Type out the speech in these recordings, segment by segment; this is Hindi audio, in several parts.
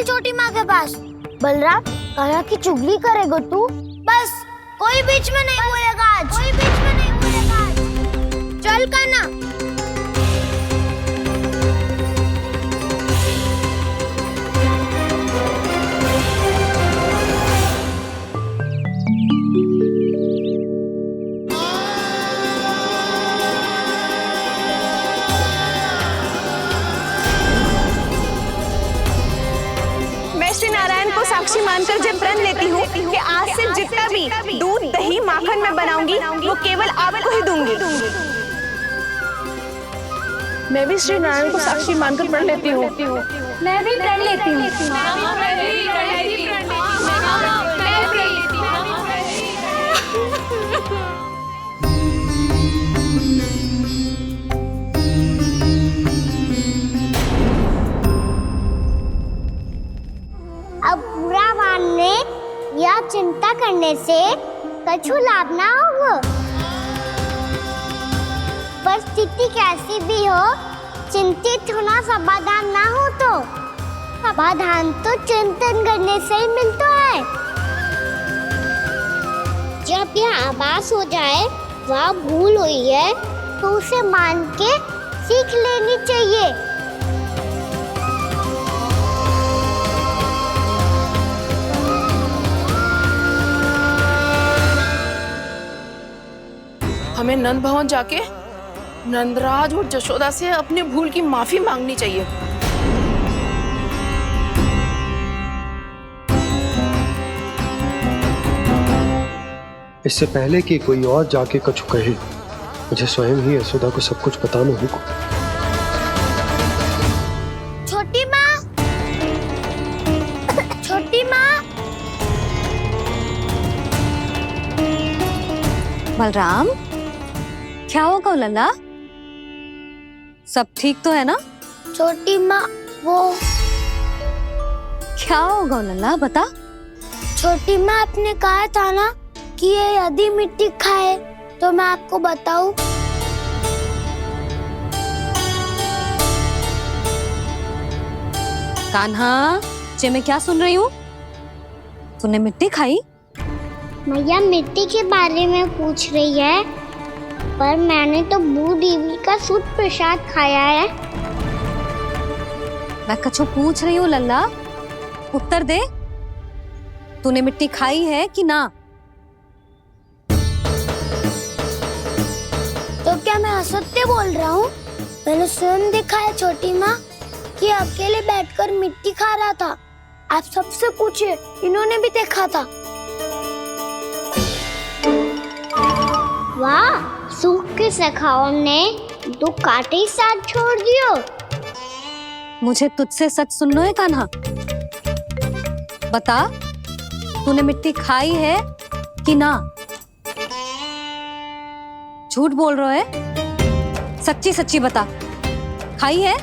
छोटी माँ के पास। बलराम, कान्हा की चुगली करेगा तू? बस, कोई बीच में नहीं बोलेगा आज। कोई बीच में नहीं बोलेगा आज। चल कान्हा। साक्षी मानकर जब प्रण लेती हूँ कि आज से जितना भी दूध दही माखन मैं बनाऊंगी वो केवल आपको ही दूंगी। मैं भी श्री नारायण को साक्षी मानकर प्रण लेती हूँ। मैं भी प्रण लेती हूँ। अब बुरा मानने या चिंता करने से कछु लाभ ना होगा। परिस्थिति कैसी भी हो, चिंतित होना समाधान ना हो तो समाधान तो चिंतन करने से ही मिलता है। जब यह आभास हो जाए वह भूल हुई है तो उसे मान के सीख लेनी चाहिए। हमें नंद भवन जाके नंदराज और जशोदा से अपनी भूल की माफी मांगनी चाहिए। इससे पहले कि कोई और जाके कछु कहे, मुझे स्वयं ही यशोदा को सब कुछ बताना होगा। छोटी माँ, छोटी माँ। बलराम, क्या होगा लल्ला? सब ठीक तो है ना? छोटी माँ, वो क्या होगा लल्ला, बता। छोटी माँ, आपने कहा था ना कि ये यदि मिट्टी खाए तो मैं आपको बताऊं। कान्हा, जे मैं क्या सुन रही हूँ? तूने मिट्टी खाई? मैया मिट्टी के बारे में पूछ रही है, पर मैंने तो भू देवी का शुद्ध प्रसाद खाया है। मैं कछु पूछ रही हूँ लल्ला, उत्तर दे। तूने मिट्टी खाई है कि ना? तो क्या मैं असत्य बोल रहा हूँ? मैंने स्वयं देखा है छोटी माँ कि अकेले बैठकर मिट्टी खा रहा था। आप सबसे पूछिए, इन्होंने भी देखा था। वाह, सूख के सखाओं ने दो कांटे ही साथ छोड़ दियो। मुझे तुझसे सच सुनना है कान्हा। बता, तूने मिट्टी खाई है कि ना? झूठ बोल रहा है, सच्ची सच्ची बता, खाई है?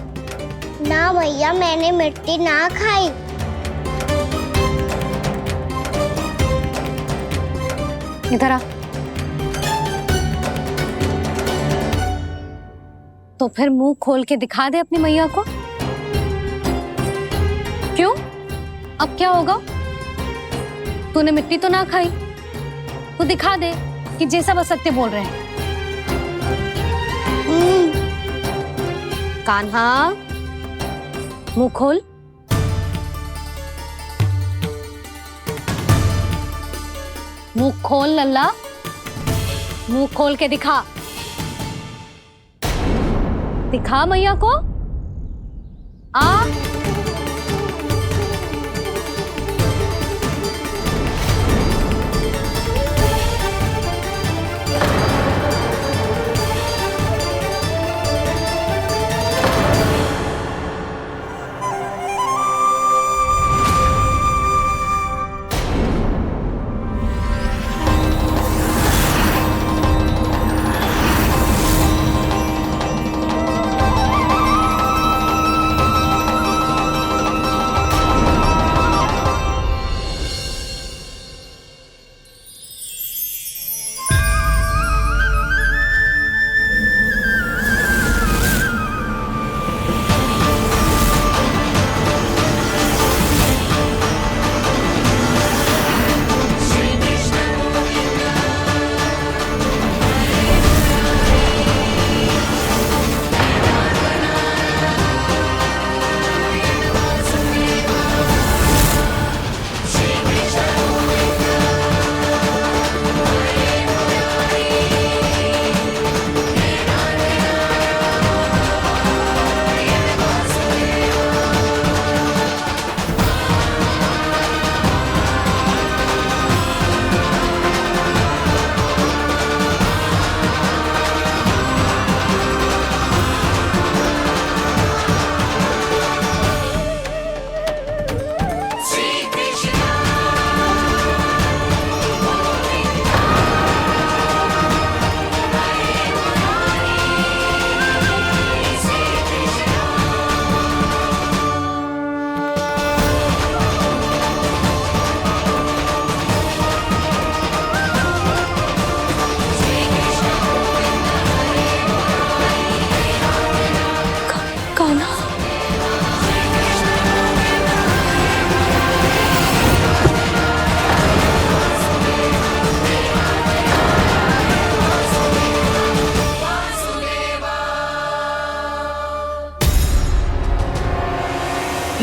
ना भैया, मैंने मिट्टी ना खाई। इधर आ। तो फिर मुंह खोल के दिखा दे अपनी मैया को। क्यों? अब क्या होगा? तूने मिट्टी तो ना खाई, तो दिखा दे कि जे सब असत्य बोल रहे हैं। कान्हा, मुंह खोल। मुंह खोल लल्ला, मुंह खोल के दिखा। दिखा मैया को। आ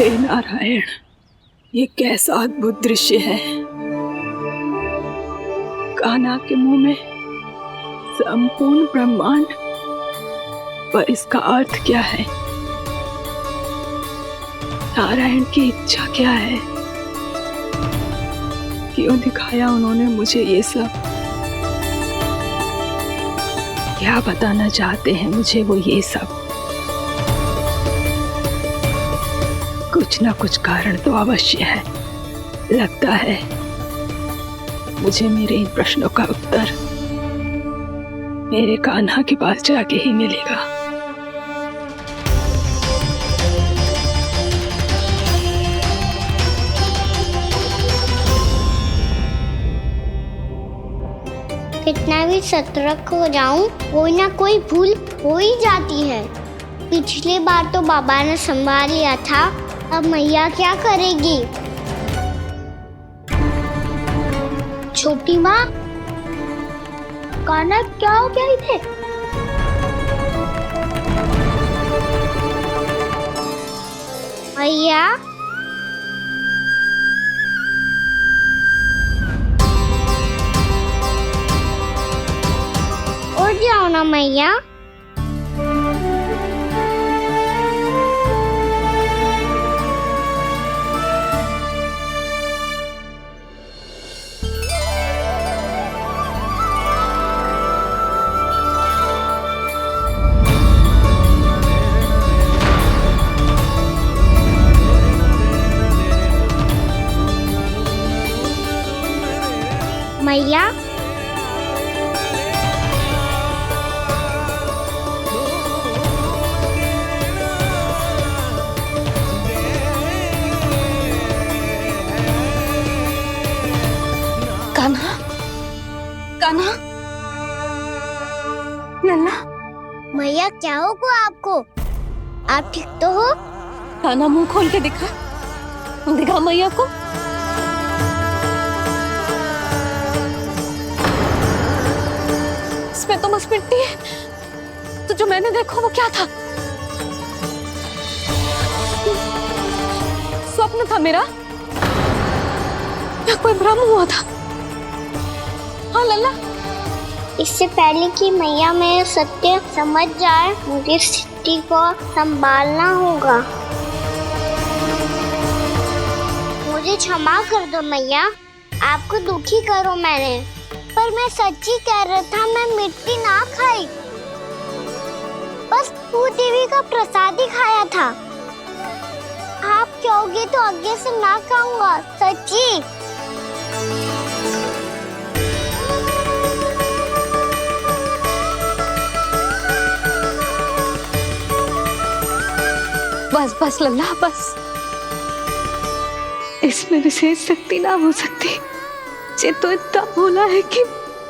हे नारायण, ये कैसा अद्भुत दृश्य है। कान्हा के मुंह में संपूर्ण ब्रह्मांड, पर इसका अर्थ क्या है? नारायण की इच्छा क्या है? क्यों दिखाया उन्होंने मुझे ये सब? क्या बताना चाहते हैं मुझे वो ये सब? कुछ ना कुछ कारण तो अवश्य है। लगता है मुझे मेरे इन प्रश्नों का उत्तर मेरे कान्हा के पास जाके ही मिलेगा। कितना भी सतर्क हो जाऊं, कोई ना कोई भूल हो ही जाती है। पिछली बार तो बाबा ने संभाल लिया था, अब मैया क्या करेगी? छोटी माँ, कान्हा क्या हो गया इधर? मैया, उठ जाओ ना मैया। मैया, कान्हा, कान्हा, लल्ला, मैया क्या होगा आपको? आप ठीक तो हो? कान्हा मुंह खोल के दिखा, दिखा मैया को। इसमें तो बस मिट्टी है, तो जो मैंने देखा वो क्या था? स्वप्न था मेरा या कोई भ्रम हुआ था? हाँ लल्ला, इससे पहले कि मैया मेरे सत्य समझ जाए, मुझे स्थिति को संभालना होगा। मुझे क्षमा कर दो मैया, आपको दुखी करो मैंने, पर मैं सच्ची कह रहा था, मैं मिट्टी ना खाई, बस भूदेवी का प्रसाद ही खाया था। आप कहोगे तो आगे से ना खाऊंगा, सच्ची। बस बस लल्ला बस, इसमें विशेष शक्ति ना हो सकती। ये तो इतना भोला है कि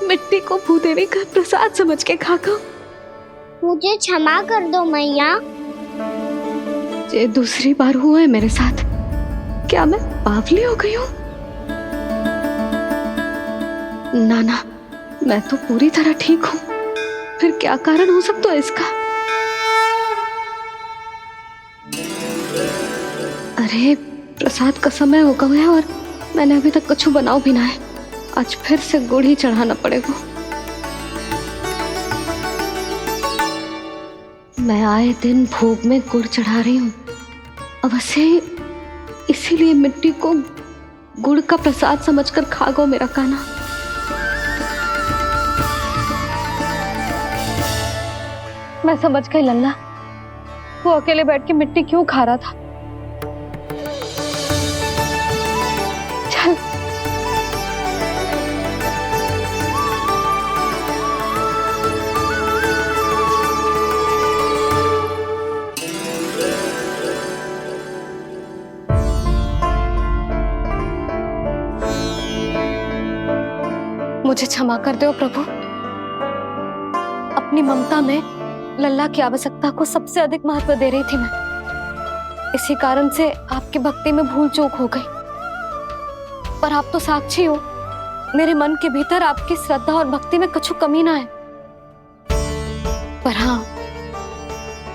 मिट्टी को भूदेवी का प्रसाद समझ के खा गया। मुझे क्षमा कर दो मैया। ये दूसरी बार हुआ है मेरे साथ। क्या मैं बावली हो गई हूँ? ना ना, मैं तो पूरी तरह ठीक हूँ। फिर क्या कारण हो सकता है इसका? अरे प्रसाद का समय हो गया है और मैंने अभी तक कुछ बनाओ भी ना है। आज फिर से गुड़ ही चढ़ाना पड़ेगा। मैं आए दिन भोग में गुड़ चढ़ा रही हूँ, अवश्य इसीलिए मिट्टी को गुड़ का प्रसाद समझकर खा गो मेरा कान्हा। मैं समझ गई लल्ला, वो अकेले बैठ के मिट्टी क्यों खा रहा था। चल मुझे क्षमा कर दो प्रभु। अपनी ममता में लल्ला की आवश्यकता को सबसे अधिक महत्व दे रही थी मैं। इसी कारण से आपकी भक्ति में भूल चूक हो गई। पर आप तो साक्षी हो, मेरे मन के भीतर आपकी श्रद्धा और भक्ति में कुछ कमी ना है। पर हाँ,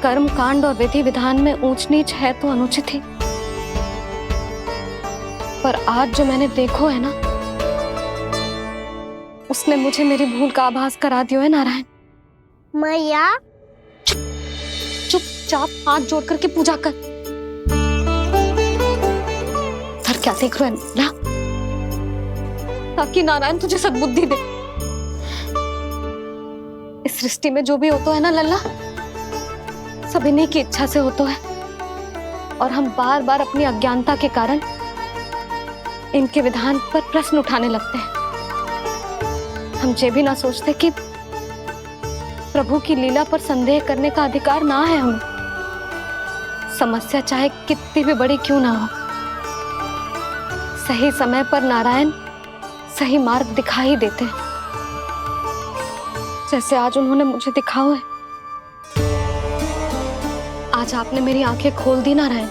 कर्म कांड और विधि विधान में ऊंच नीच है तो अनुचित ही। पर आज जो मैंने देखो है ना, उसने मुझे मेरी भूल का आभास करा दियो है नारायण। मैया चुपचाप हाथ जोड़ करके पूजा कर। सर क्या देख रहे हैं ना, ताकि नारायण तुझे सद्बुद्धि दे। इस सृष्टि में जो भी होता है ना लल्ला, सब इन्हीं की इच्छा से होता है, और हम बार बार अपनी अज्ञानता के कारण इनके विधान पर प्रश्न उठाने लगते हैं। हम ये भी ना सोचते कि प्रभु की लीला पर संदेह करने का अधिकार ना है हमें। समस्या चाहे कितनी भी बड़ी क्यों ना हो, सही समय पर नारायण सही मार्ग दिखा ही देते हैं, जैसे आज उन्होंने मुझे दिखाओ है। आज आपने मेरी आंखें खोल दी नारायण।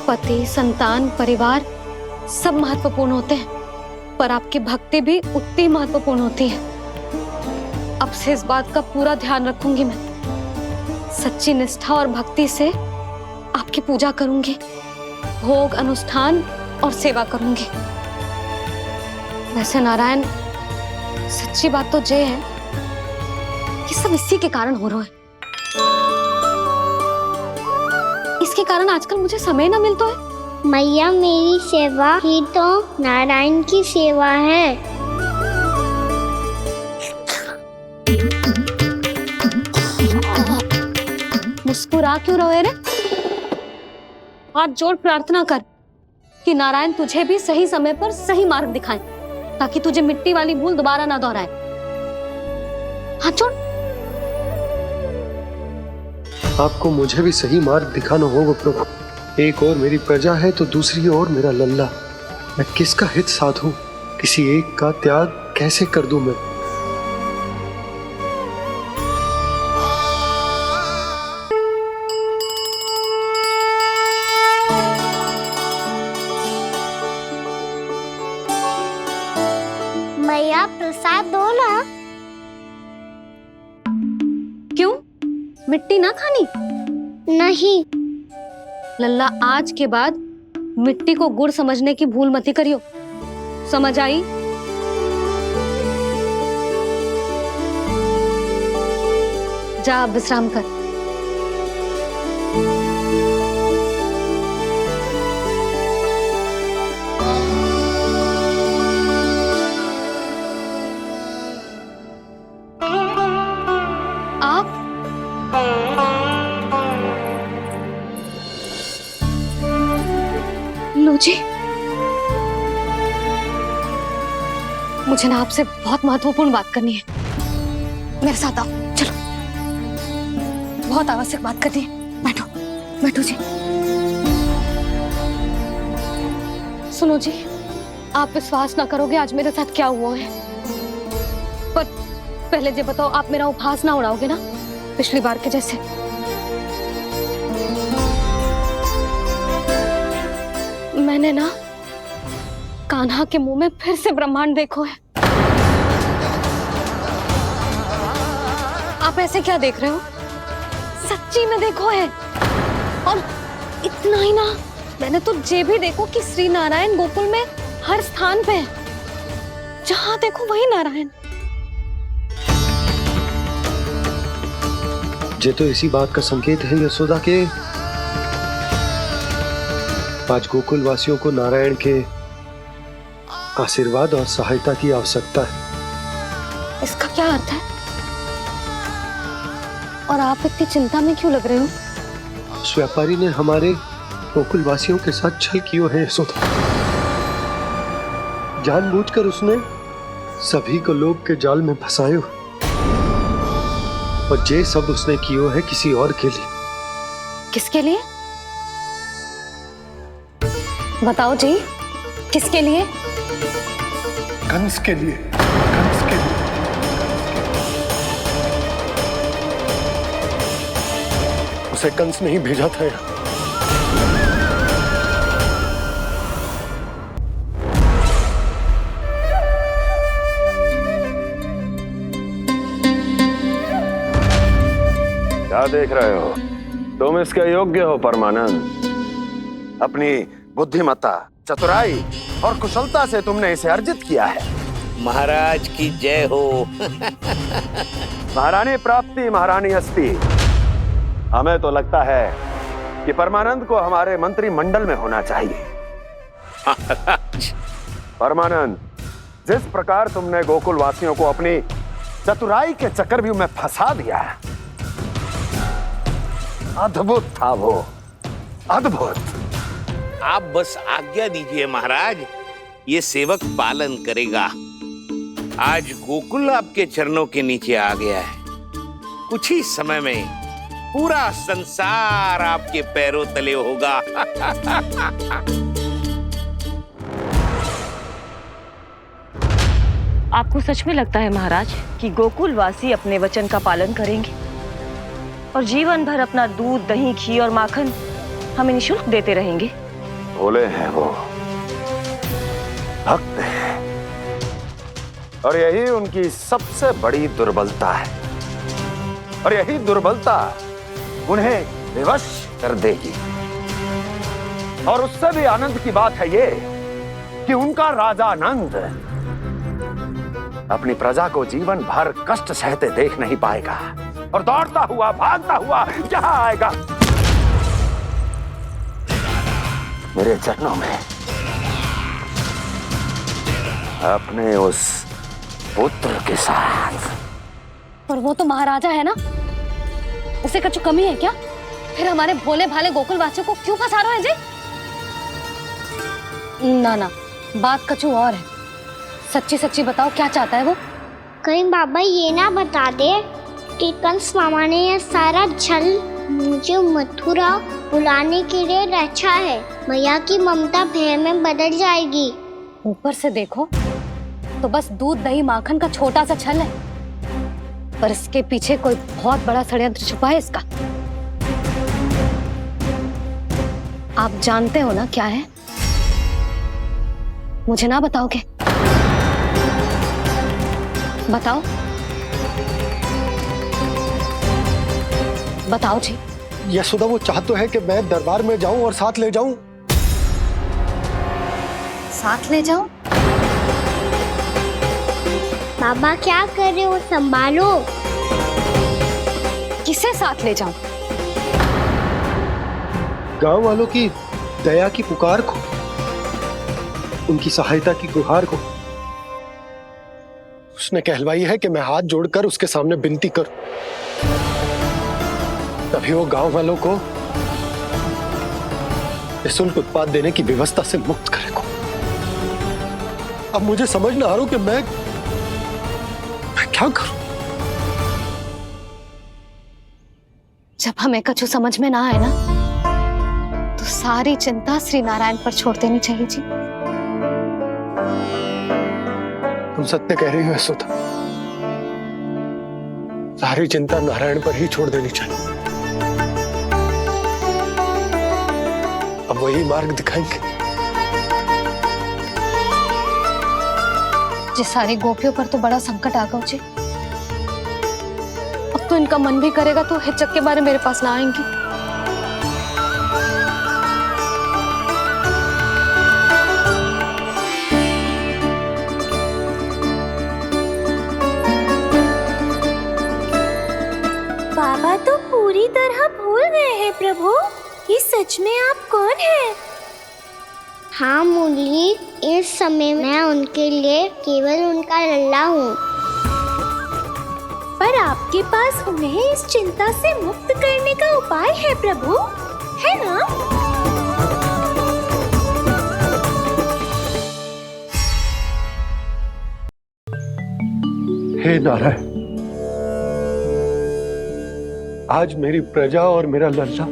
पति, संतान, परिवार सब महत्वपूर्ण होते हैं, पर आपकी भक्ति भी उतनी महत्वपूर्ण होती है। अब से इस बात का पूरा ध्यान रखूंगी मैं। सच्ची निष्ठा और भक्ति से आपकी पूजा करूंगी, भोग, अनुष्ठान और सेवा करूंगी। वैसे नारायण, सच्ची बात तो ये है कि सब इसी के कारण हो रहा है। इसके कारण आजकल मुझे समय ना मिलता है। मैया, मेरी सेवा ही तो नारायण की सेवा है। मुस्कुरा क्यों रहे रे? हाथ जोड़ प्रार्थना कर कि नारायण तुझे भी सही समय पर सही मार्ग दिखाएं, ताकि तुझे मिट्टी वाली भूल दोबारा ना दोहराए। हाथ जोड़। आपको मुझे भी सही मार्ग दिखाना होगा प्रभु। एक और मेरी प्रजा है तो दूसरी ओर मेरा लल्ला। मैं किसका हित साधूं? किसी एक का त्याग कैसे कर दूं मैं? मैया, प्रसाद दो ना। क्यों? मिट्टी ना खानी? नहीं। लल्ला, आज के बाद मिट्टी को गुड़ समझने की भूल मत करियो। समझ आई? जा विश्राम कर। आप लो जी, मुझे ना आपसे बहुत महत्वपूर्ण बात करनी है। मेरे साथ आओ, चलो। बहुत आवश्यक बात करनी है। बैठो, बैठो जी। सुनो जी, आप विश्वास ना करोगे आज मेरे साथ क्या हुआ है। पर पहले ये बताओ, आप मेरा उपहास ना उड़ाओगे ना, पिछली बार के जैसे? मैंने ना कान्हा के मुंह में फिर से ब्रह्मांड देखो है। आप ऐसे क्या देख रहे हो? सच्ची में देखो है। और इतना ही ना, मैंने तो ये भी देखो कि श्री नारायण गोकुल में हर स्थान पे है। जहां देखो वही नारायण। ये तो इसी बात का संकेत है यशोदा के आज गोकुल वासियों को नारायण के आशीर्वाद और सहायता की आवश्यकता है। इसका क्या अर्थ है? और आप इतनी चिंता में क्यों लग रहे हो? उस व्यापारी ने हमारे गोकुल वासियों के साथ छल कियो है यशोदा। जानबूझकर उसने सभी को लोभ के जाल में फंसायो, और ये सब उसने कियो है किसी और के लिए। किसके लिए? बताओ जी, किसके लिए? कंस के लिए। कंस के लिए। उसे कंस नहीं भेजा था यहाँ। क्या देख रहे हो? तुम इसके योग्य हो परमानंद। अपनी बुद्धिमत्ता, चतुराई और कुशलता से तुमने इसे अर्जित किया है। महाराज की जय हो। महारानी प्राप्ति महारानी हस्ती। हमें तो लगता है कि परमानंद को हमारे मंत्रिमंडल में होना चाहिए। परमानंद, जिस प्रकार तुमने गोकुल वासियों को अपनी चतुराई के चक्रव्यूह में फंसा दिया है, अद्भुत था वो, अद्भुत। आप बस आज्ञा दीजिए महाराज, ये सेवक पालन करेगा। आज गोकुल आपके चरणों के नीचे आ गया है। कुछ ही समय में पूरा संसार आपके पैरों तले होगा। आपको सच में लगता है महाराज कि गोकुल वासी अपने वचन का पालन करेंगे और जीवन भर अपना दूध, दही, घी और माखन हमें निःशुल्क देते रहेंगे? भोले हैं वो, भक्त हैं, और यही उनकी सबसे बड़ी दुर्बलता है। और यही दुर्बलता उन्हें विवश कर देगी। और उससे भी आनंद की बात है ये कि उनका राजा नंद अपनी प्रजा को जीवन भर कष्ट सहते देख नहीं पाएगा और दौड़ता हुआ, भागता हुआ यहां आएगा मेरे चरणों में, अपने उस पुत्र के साथ। पर वो तो महाराजा है ना, उसे कुछ कमी है क्या? फिर हमारे भोले भाले गोकुल वासियों को क्यों फंसा रहे हैं जी? ना ना, बात कछु और है। सच्ची सच्ची बताओ, क्या चाहता है वो? कहीं बाबा ये ना बता दे कि कंस मामा ने यह सारा छल मुझे मथुरा बुलाने के लिए रचा है। मैया की ममता भय में बदल जाएगी। ऊपर से देखो तो बस दूध, दही, माखन का छोटा सा छल है, पर इसके पीछे कोई बहुत बड़ा षड्यंत्र छुपा है इसका। आप जानते हो ना क्या है? मुझे ना बताओगे? बताओ बताओ जी। यशोदा, वो चाह तो है कि मैं दरबार में जाऊं और साथ ले जाऊं। साथ ले जाऊं? बाबा क्या कर रहे हो, संभालो। किसे साथ ले जाऊं? गांव वालों की दया की पुकार को, उनकी सहायता की गुहार को। उसने कहलवाई है कि मैं हाथ जोड़कर उसके सामने विनती करूं, तभी वो गांव वालों को निःशुल्क उत्पाद देने की व्यवस्था से मुक्त करेगा। अब मुझे समझ ना आ रहा कि मैं क्या करूं। जब हमें कछु समझ में ना आए ना, तो सारी चिंता श्री नारायण पर छोड़ देनी चाहिए जी। तुम सत्य कह रही हो यशोदा, सारी चिंता नारायण पर ही छोड़ देनी चाहिए। अब वही मार्ग दिखाएंगे। जी सारी गोपियों पर तो बड़ा संकट आ गया जी। अब तो इनका मन भी करेगा तो हिचक के बारे मेरे पास ना आएंगी। बाबा तो पूरी तरह भूल गए हैं प्रभु, ये सच में आप कौन हैं? हाँ मुरली, इस समय मैं उनके लिए केवल उनका लल्ला हूँ। पर आपके पास उन्हें इस चिंता से मुक्त करने का उपाय है प्रभु, है ना? हे नारायण, आज मेरी प्रजा और मेरा लल्ला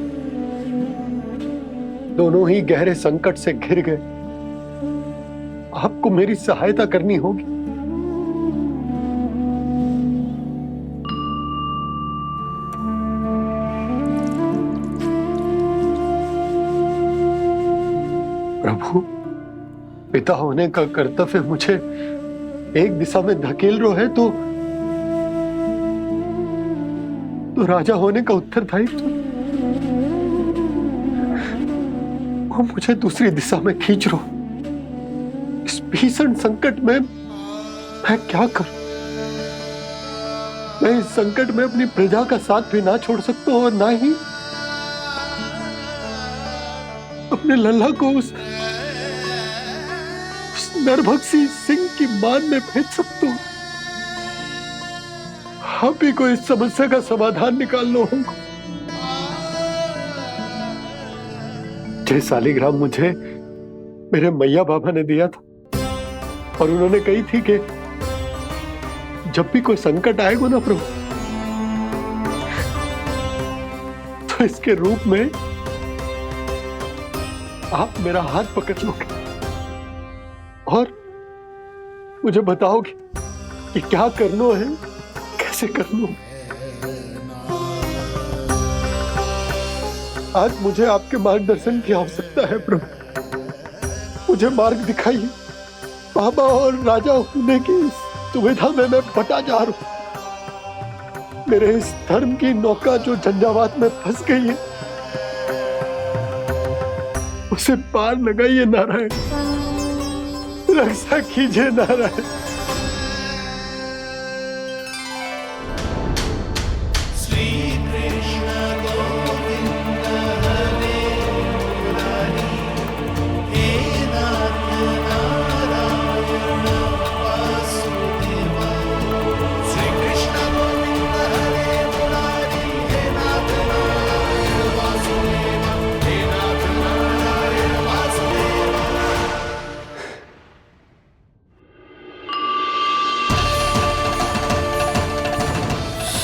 दोनों ही गहरे संकट से घिर गए। आपको मेरी सहायता करनी होगी। प्रभु, पिता होने का कर्तव्य मुझे एक दिशा में धकेल रहा है तो राजा होने का उत्तरदायित्व वो मुझे दूसरी दिशा में खींच रहे हो। इस भीषण संकट में मैं क्या करूं? मैं इस संकट में अपनी प्रजा का साथ भी ना छोड़ सकता हूं और ना ही अपने लल्ला को उस नरभक्षी सिंह की मान में भेज सकता हूं। आप ही को इस समस्या का समाधान निकालना होगा। जय शालिग्राम मुझे मेरे मैया बाबा ने दिया था और उन्होंने कही थी कि जब भी कोई संकट आएगा ना प्रभु, तो इसके रूप में आप मेरा हाथ पकड़ लोगे और मुझे बताओगे कि क्या करना है, कैसे करना है। आज मुझे आपके मार्गदर्शन की आवश्यकता है प्रभु। मुझे मार्ग दिखाइए। बाबा और राजा होने की इस दुविधा में मैं बटा जा रहा हूं। मेरे इस धर्म की नौका जो झंझावात में फंस गई है, उसे पार लगाइए नारायण, रक्षा कीजिए नारायण।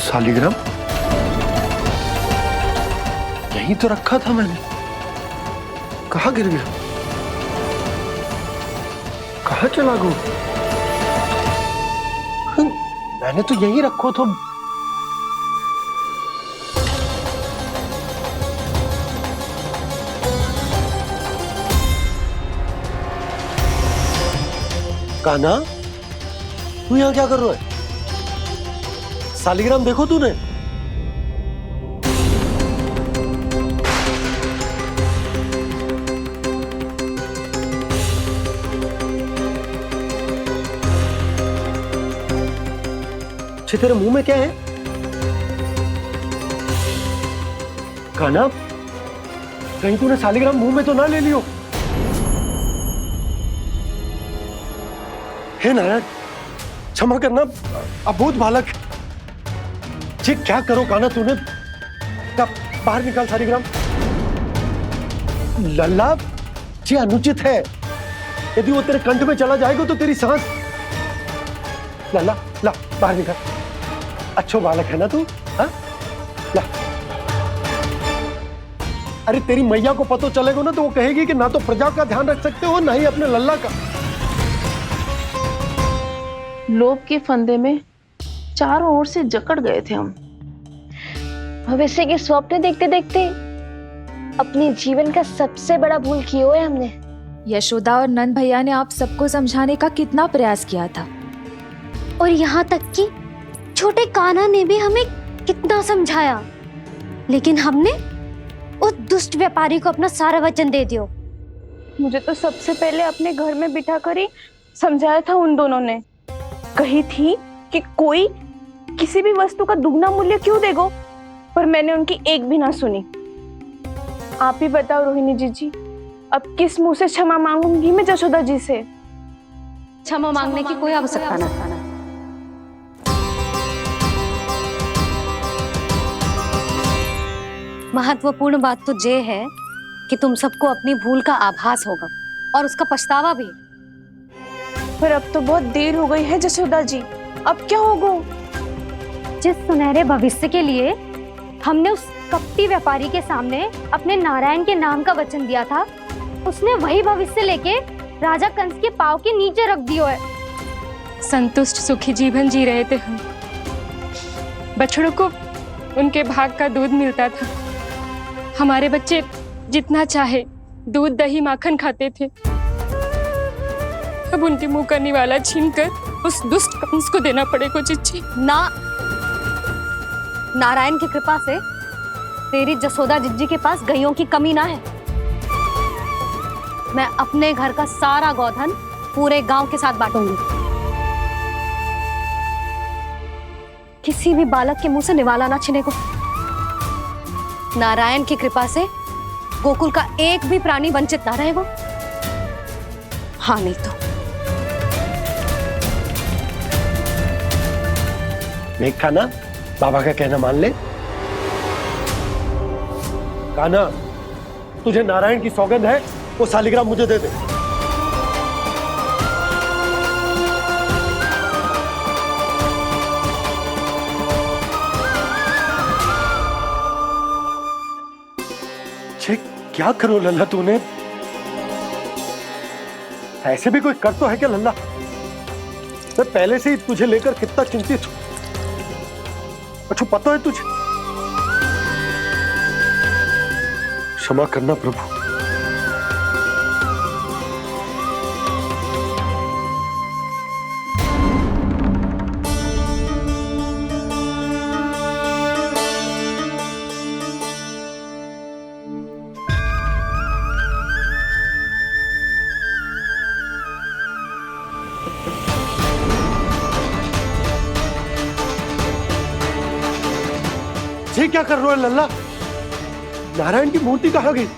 शालिग्राम यहीं तो रखा था मैंने, कहाँ गिर गया? कहाँ चला गया? मैंने तो यहीं रखो तो। कान्हा, तू यहाँ क्या कर रहा है? शालिग्राम देखो तूने? अच्छे, तेरे मुंह में क्या है? कान्हा, कहीं तूने शालिग्राम मुंह में तो ना ले लियो? हे नारायण, क्षमा करना, अबोध बालक। जी क्या करो कान्हा तूने? बाहर निकाल शालिग्राम। लल्ला, जी अनुचित है। यदि वो तेरे कंठ में चला जाएगा तो तेरी सांस। लल्ला, ला बाहर निकाल। अच्छो बालक है ना तू? हाँ, ला। अरे तेरी मैया को पता चलेगा ना तो वो कहेगी कि ना तो प्रजा का ध्यान रख सकते हो, ना ही अपने लल्ला का। लोभ के फंदे में चारों ओर से जकड़ गए थे हम। भविष्य के स्वप्न देखते देखते अपने जीवन का सबसे बड़ा भूल किया है हमने। यशोदा और नंद भैया ने आप सबको समझाने का कितना प्रयास किया था, और यहाँ तक कि छोटे कान्हा ने भी हमें कितना समझाया, लेकिन हमने उस दुष्ट व्यापारी को अपना सारा वचन दे दिया। मुझे तो सबसे पहले अपने घर में बिठा कर ही समझाया था उन दोनों ने। कही थी कि कोई किसी भी वस्तु का दुगना मूल्य क्यों देगा, पर मैंने उनकी एक भी ना सुनी। आप ही बताओ रोहिणी जी, अब किस मुंह से क्षमा मांगूंगी मैं जशोदा जी से? क्षमा मांगने की कोई आवश्यकता ना। महत्वपूर्ण बात तो ये है कि तुम सबको अपनी भूल का आभास होगा और उसका पछतावा भी। पर अब तो बहुत देर हो गई है जशोदा जी, अब क्या होगा? जिस सुनहरे भविष्य के लिए हमने उस कपटी व्यापारी के सामने अपने नारायण के नाम का वचन दिया था, उसने वही भविष्य लेके राजा कंस के पांव के नीचे रख दिया है। संतुष्ट सुखी जीवन जी रहे थे हम। बछड़ों को उनके भाग का दूध मिलता था। हमारे बच्चे जितना चाहे दूध दही माखन खाते थे। अब उनके मुंह का निवाला छीनकर उस दुष्ट कंस को देना पड़ेगा चिच्ची। ना, नारायण की कृपा से तेरी जसोदा जिज्जी के पास गईयों की कमी ना है। मैं अपने घर का सारा गोधन पूरे गांव के साथ बांटूंगी। किसी भी बालक के मुंह से निवाला ना छिने को। नारायण की कृपा से गोकुल का एक भी प्राणी वंचित ना रहेगा। हाँ नहीं तो मेघ कान्हा, बाबा का कहना मान ले। कान्हा, तुझे नारायण की सौगंध है, वो शालिग्राम मुझे दे दे। क्या करो लल्ला तूने? ऐसे भी कोई कर तो है क्या लल्ला? मैं पहले से ही तुझे लेकर कितना चिंतित हूं। अच्छा पता है तुझे? क्षमा करना प्रभु। ये क्या कर रहे हो लल्ला? नारायण की मूर्ति कहाँ गई?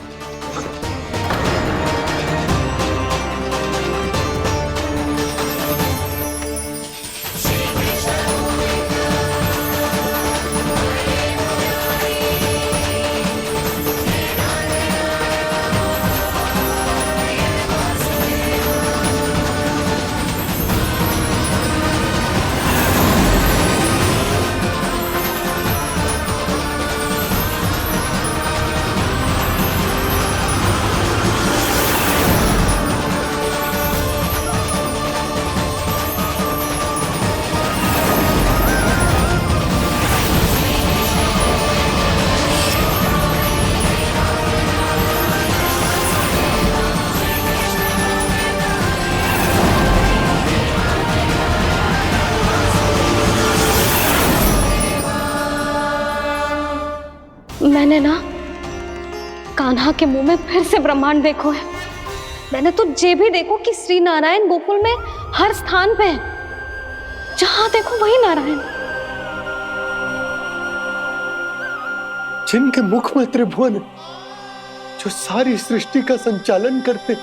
मैंने ना कान्हा के मुंह में फिर से ब्रह्मांड देखो है। मैंने तो ये भी देखो कि श्री नारायण गोकुल में हर स्थान पे है। जहां देखो वही नारायण। जिनके मुख में त्रिभुवन है, जो सारी सृष्टि का संचालन करते,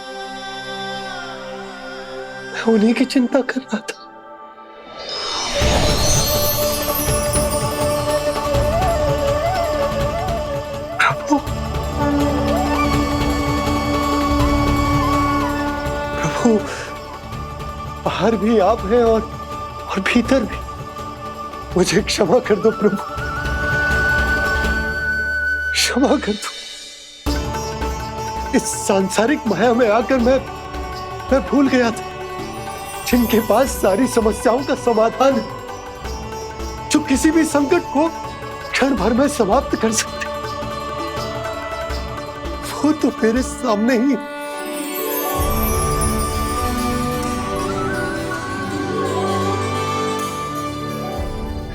मैं उन्हीं की चिंता कर रहा था। प्रभु, बाहर भी आप हैं और भीतर भी। मुझे क्षमा कर दो प्रभु, क्षमा कर दो। इस सांसारिक माया में आकर मैं भूल गया था जिनके पास सारी समस्याओं का समाधान है, जो किसी भी संकट को क्षण भर में समाप्त कर सकते, वो तो मेरे सामने ही।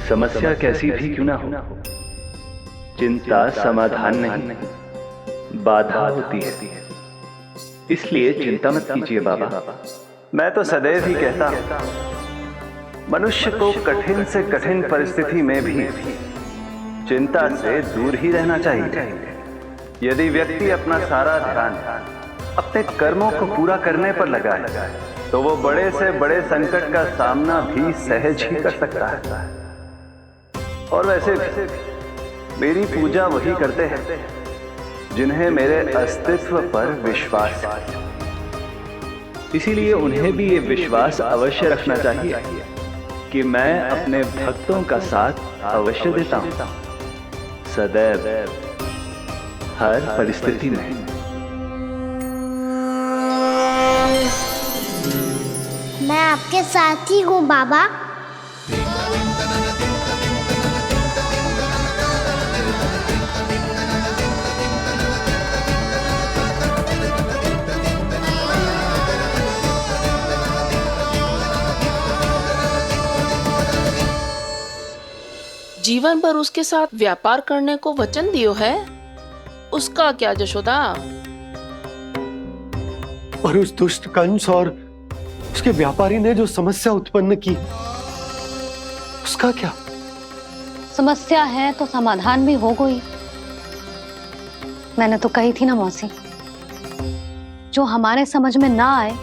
समस्या कैसी भी क्यों ना हो, चिंता समाधान नहीं, बाधा होती है। इसलिए चिंता मत कीजिए बाबा। मैं तो सदैव ही कहता हूं, मनुष्य को कठिन से कठिन परिस्थिति में भी चिंता से दूर ही रहना चाहिए। यदि व्यक्ति अपना सारा ध्यान अपने कर्मों को पूरा करने पर लगाए, तो वो बड़े से बड़े संकट का सामना भी सहज ही कर सकता है। और वैसे भी मेरी पूजा वही करते हैं जिन्हें मेरे अस्तित्व पर विश्वास है। इसीलिए उन्हें भी ये विश्वास अवश्य रखना चाहिए कि मैं अपने भक्तों का साथ अवश्य देता हूं, सदैव, हर परिस्थिति में। मैं आपके साथ ही हूँ बाबा। जीवन भर उसके साथ व्यापार करने को वचन दियो है, उसका क्या जशोदा? और उस दुष्ट कंस और उसके व्यापारी ने जो समस्या उत्पन्न की, उसका क्या? समस्या है तो समाधान भी होगा ही। मैंने तो कही थी ना मौसी, जो हमारे समझ में ना आए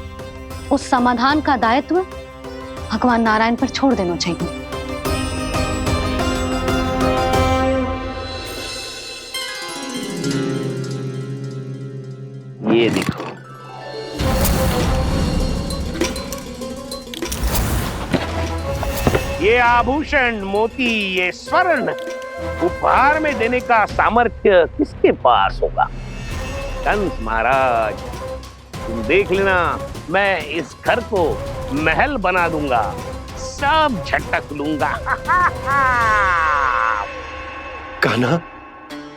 उस समाधान का दायित्व भगवान नारायण पर छोड़ देना चाहिए। ये देखो, ये आभूषण, मोती, ये स्वर्ण उपहार में देने का सामर्थ्य किसके पास होगा? कंस महाराज, तुम देख लेना, मैं इस घर को महल बना दूंगा, सब झटक लूंगा। कान्हा,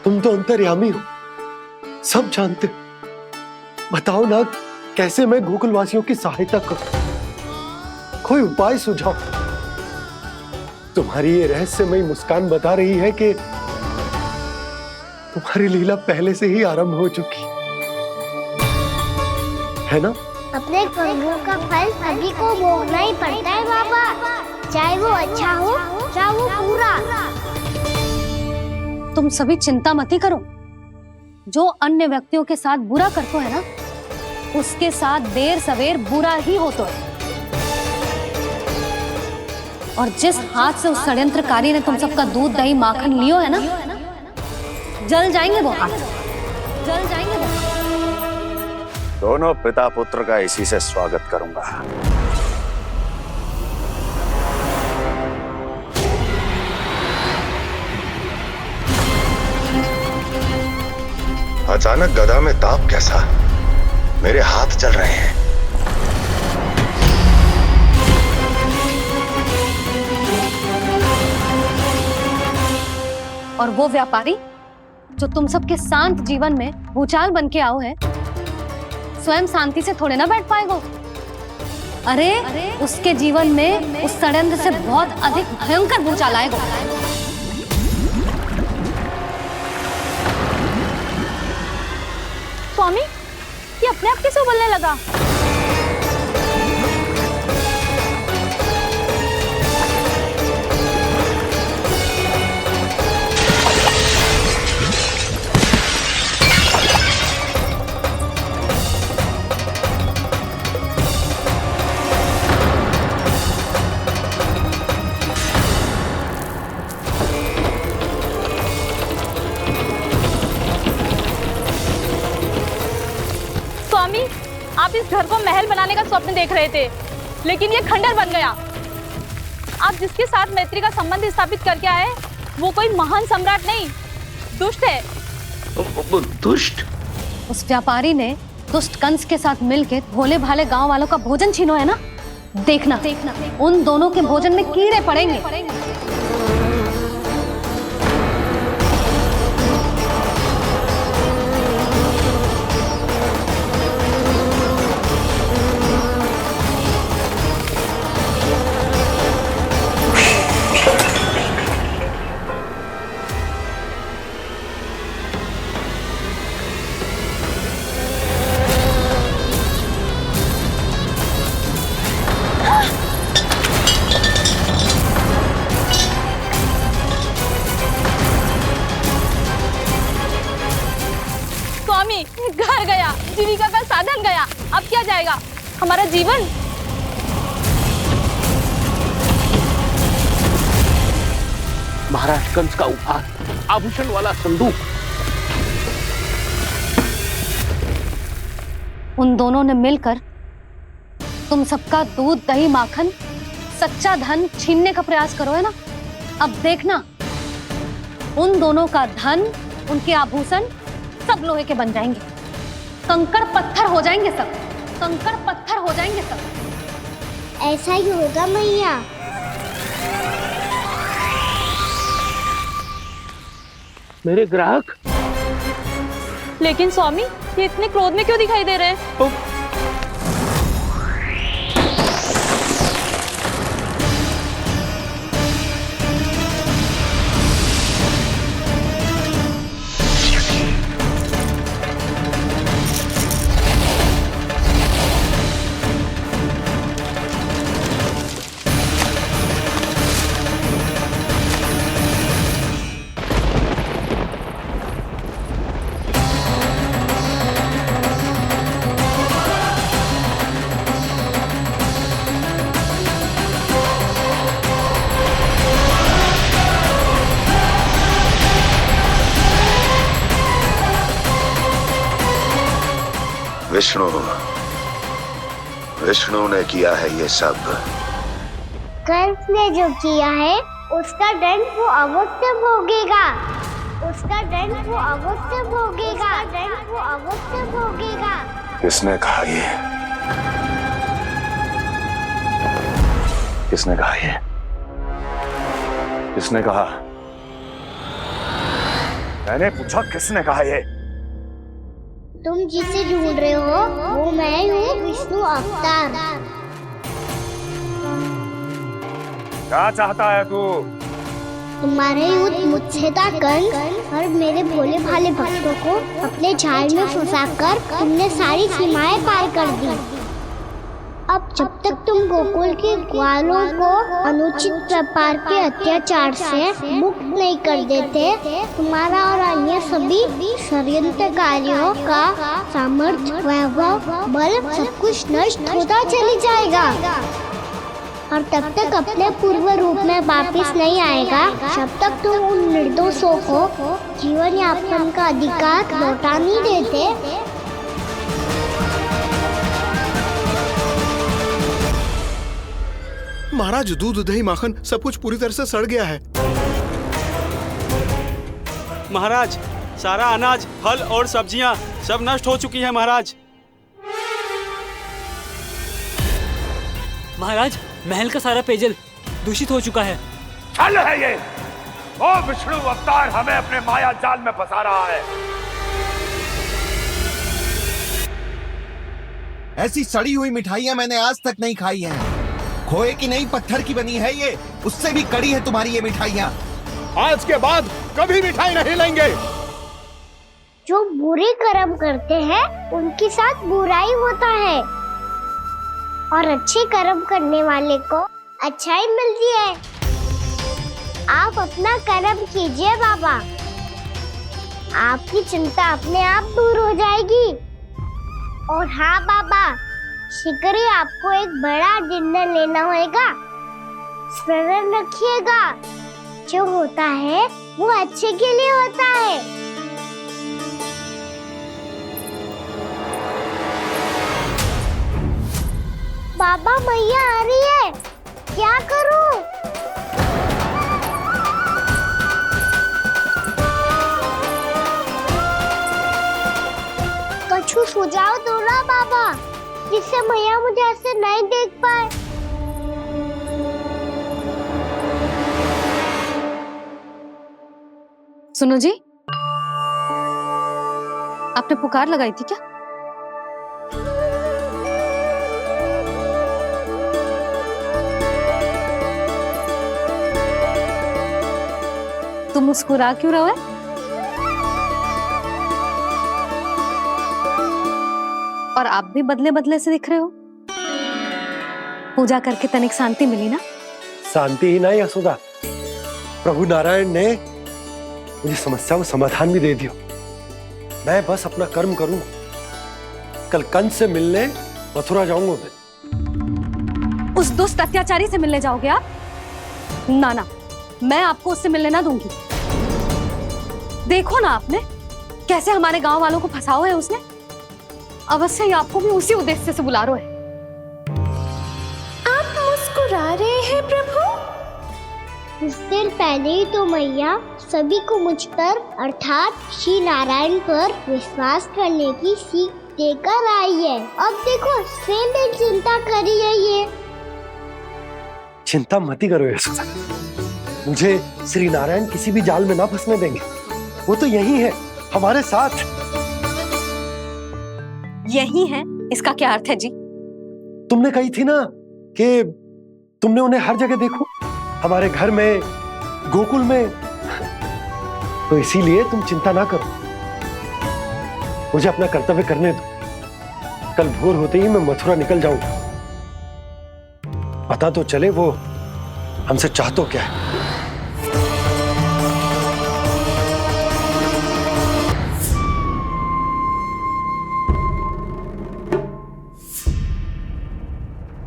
तुम तो अंतर्यामी हो, सब जानते हो। बताओ ना, कैसे मैं गोकुलवासियों की सहायता करूं? कोई उपाय सुझाओ। तुम्हारी ये रहस्यमयी मुस्कान बता रही है कि तुम्हारी लीला पहले से ही आरंभ हो चुकी है ना? अपने कर्मों का फल सभी को भोगना ही पड़ता है बाबा, चाहे वो अच्छा हो चाहे वो बुरा। तुम सभी चिंता मत ही करो। जो अन्य व्यक्तियों के साथ बुरा करते है ना, उसके साथ देर सवेर बुरा ही होता है। और जिस हाथ से उस षड्यंत्रकारी ने तुम सबका दूध दही माखन लियो है ना, जल जाएंगे वो हाथ, जल जाएंगे वो हाथ। दोनों पिता पुत्र का इसी से स्वागत करूंगा। अचानक गदा में ताप कैसा? मेरे हाथ चल रहे हैं। और वो व्यापारी जो तुम सबके शांत जीवन में भूचाल बन के आओ है, स्वयं शांति से थोड़े ना बैठ पाएगा। अरे उसके जीवन में उस षड्यंत्र से बहुत अधिक भयंकर भूचाल आएगा। स्वामी, ये अपने आप कैसे उबलने लगा? स्वामी, आप इस घर को महल बनाने का स्वप्न देख रहे थे, लेकिन ये खंडर बन गया। आप जिसके साथ मैत्री का संबंध स्थापित करके आए, वो कोई महान सम्राट नहीं, दुष्ट है। दुष्ट? उस व्यापारी ने दुष्ट कंस के साथ मिलकर भोले भाले गांव वालों का भोजन छीनो है ना, देखना उन दोनों के भोजन में कीड़े पड़ेंगे। घर गया, जीविका का साधन गया, अब क्या जाएगा हमारा जीवन? महाराज कंस का उपहार, आभूषण वाला संदूक। उन दोनों ने मिलकर तुम सबका दूध दही माखन सच्चा धन छीनने का प्रयास करो है ना। अब देखना, उन दोनों का धन, उनके आभूषण सब लोहे के बन जाएंगे, कंकड़ पत्थर हो जाएंगे सब, कंकड़ पत्थर हो जाएंगे सब। ऐसा ही होगा मैया। मेरे ग्राहक? लेकिन स्वामी, ये इतने क्रोध में क्यों दिखाई दे रहे हैं? विष्णु ने किया है ये सब। कंस ने जो किया है उसका दंड वो अवश्य भोगेगा। उसका दंड वो अवश्य भोगेगा। दंड वो अवश्य भोगेगा। किसने कहा ये? किसने कहा ये? किसने कहा? मैंने पूछा किसने कहा ये? तुम जिसे ढूंढ रहे हो वो मैं हूँ, विष्णु अवतार। क्या चाहता है तू? तुम्हारे युद्ध मुझसे था कंस, और मेरे भोले भाले भक्तों को अपने जाल में फंसाकर तुमने सारी सीमाएं पार कर दी। अब जब तक तुम गोकुल के ग्वालों को अनुचित प्रकार के अत्याचार से मुक्त नहीं कर देते, तुम्हारा और अन्य सभी षड्यंत्रकारियों का सामर्थ्य, वैभव, बल सब कुछ नष्ट होता चली जाएगा। और तब तक अपने पूर्व रूप में वापस नहीं आएगा जब तक तुम उन निर्दोषों को जीवन यापन का अधिकार लौटा नहीं देते। महाराज, दूध, दही, माखन सब कुछ पूरी तरह से सड़ गया है। महाराज, सारा अनाज, फल और सब्जियां सब नष्ट हो चुकी है महाराज। महाराज, महल का सारा पेयजल दूषित हो चुका है। छल है ये। ओ विष्णु अवतार हमें अपने माया जाल में फंसा रहा है। ऐसी सड़ी हुई मिठाइयां मैंने आज तक नहीं खाई हैं। खोए की नहीं, पत्थर की बनी है ये, उससे भी कड़ी है तुम्हारी ये मिठाइयां। आज के बाद कभी मिठाई नहीं लेंगे। जो बुरे कर्म करते हैं उनके साथ बुराई होता है, और अच्छे कर्म करने वाले को अच्छाई मिलती है। आप अपना कर्म कीजिए बाबा, आपकी चिंता अपने आप दूर हो जाएगी। और हाँ बाबा, शीघ्र ही आपको एक बड़ा डिनर लेना होगा। स्मरण रखिएगा, जो होता है वो अच्छे के लिए होता है। बाबा, मैया आ रही है, क्या करूं? कछु सुझाव दो ना बाबा, जिससे मैया मुझे ऐसे नहीं देख पाए। सुनो जी, आपने पुकार लगाई थी क्या? तुम मुस्कुरा क्यों रहे हो? और आप भी बदले बदले से दिख रहे हो। पूजा करके तनिक शांति मिली ना? शांति ही नहीं यशोदा, प्रभु नारायण ने मुझे समस्या को समाधान भी दे दिया। मैं बस अपना कर्म करूं। कल कंस से मिलने मथुरा जाऊंगा मैं। उस दुष्ट अत्याचारी से मिलने जाओगे आप? ना ना, मैं आपको उससे मिलने ना दूंगी। देखो ना आपने कैसे हमारे गांव वालों को फंसाओ है उसने। अवश्य ही आपको भी उसी उद्देश्य से बुला रहा है। आप मुस्कुरा रहे हैं प्रभु? कुछ देर पहले ही तो मैया सभी को मुझ पर अर्थात श्री नारायण पर विश्वास करने की सीख देकर आई है। अब देखो स्वयं भी चिंता करी है ये। चिंता मत करो यशोदा, मुझे श्री नारायण किसी भी जाल में ना फंसने देंगे। वो तो यही है हमारे साथ। यही है, इसका क्या अर्थ है जी? तुमने कही थी ना कि तुमने उन्हें हर जगह देखो, हमारे घर में, गोकुल में। तो इसीलिए तुम चिंता ना करो, मुझे अपना कर्तव्य करने दो। कल भोर होते ही मैं मथुरा निकल जाऊंगा। पता तो चले वो हमसे चाहतो क्या है।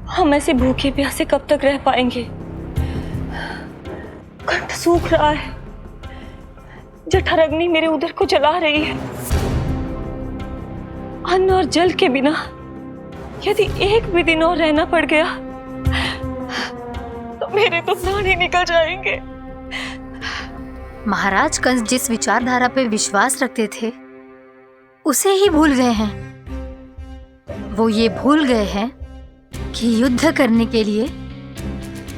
हम ऐसे भूखे प्यासे कब तक रह पाएंगे? कंठ सूख रहा है, जठराग्नि मेरे उदर को जला रही है। अन्न और जल के बिना यदि एक भी दिन और रहना पड़ गया तो मेरे तो प्राण ही निकल जाएंगे। महाराज कंस जिस विचारधारा पे विश्वास रखते थे उसे ही भूल गए हैं। वो ये भूल गए हैं कि युद्ध करने के लिए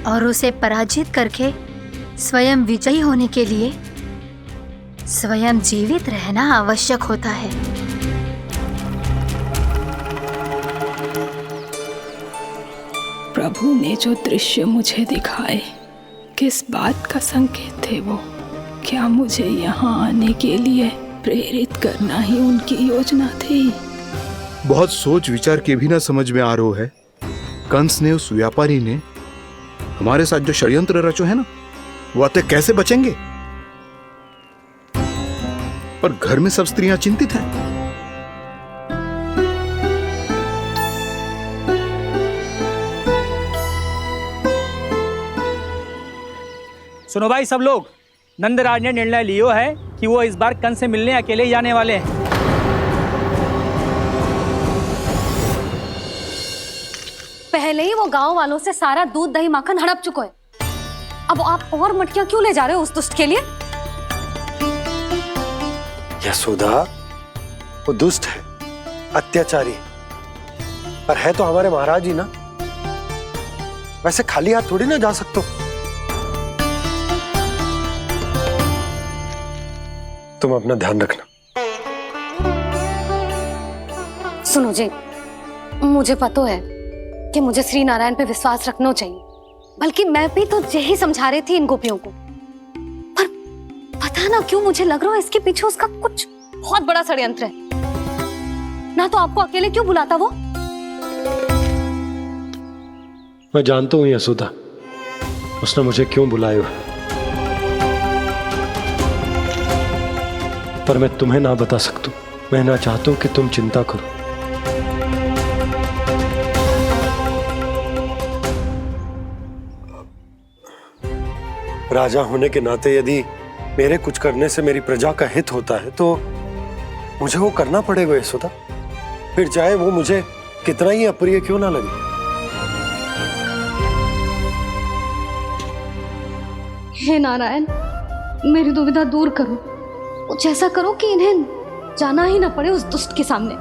और उसे पराजित करके स्वयं विजयी होने के लिए स्वयं जीवित रहना आवश्यक होता है। प्रभु ने जो दृश्य मुझे दिखाए किस बात का संकेत थे वो? क्या मुझे यहाँ आने के लिए प्रेरित करना ही उनकी योजना थी? बहुत सोच विचार के भी ना समझ में आ रहा है। कंस ने, उस व्यापारी ने हमारे साथ जो षड्यंत्र रचो है ना, वो आते कैसे बचेंगे? पर घर में सब स्त्रियां चिंतित हैं। सुनो भाई सब लोग, नंदराज ने निर्णय लियो है कि वो इस बार कंस से मिलने अकेले जाने वाले हैं। पहले ही वो गांव वालों से सारा दूध दही माखन हड़प चुका है। अब आप और मटकियां क्यों ले जा रहे हो उस दुष्ट के लिए? यशोदा, वो दुष्ट है, अत्याचारी, पर है तो हमारे महाराज ही ना। वैसे खाली हाथ थोड़ी ना जा सकते हो। तुम अपना ध्यान रखना। सुनो जी, मुझे पता है कि मुझे श्री नारायण पे विश्वास रखना चाहिए, बल्कि मैं भी तो यही समझा रही थी इन गोपियों को। पर पता ना क्यों मुझे लग रहा है इसके पीछे उसका कुछ बहुत बड़ा षड्यंत्र है। ना तो आपको अकेले क्यों बुलाता वो? मैं जानता हूं यशोदा, उसने मुझे क्यों बुलाया है, पर मैं तुम्हें ना बता सकता। मैं ना चाहता हूं कि तुम चिंता करो। राजा होने के नाते यदि मेरे कुछ करने से मेरी प्रजा का हित होता है तो मुझे वो करना पड़ेगा यशोदा, फिर चाहे वो मुझे कितना ही अप्रिय क्यों ना लगे। हे नारायण, मेरी दुविधा दूर करो। कुछ ऐसा करो कि इन्हें जाना ही ना पड़े उस दुष्ट के सामने।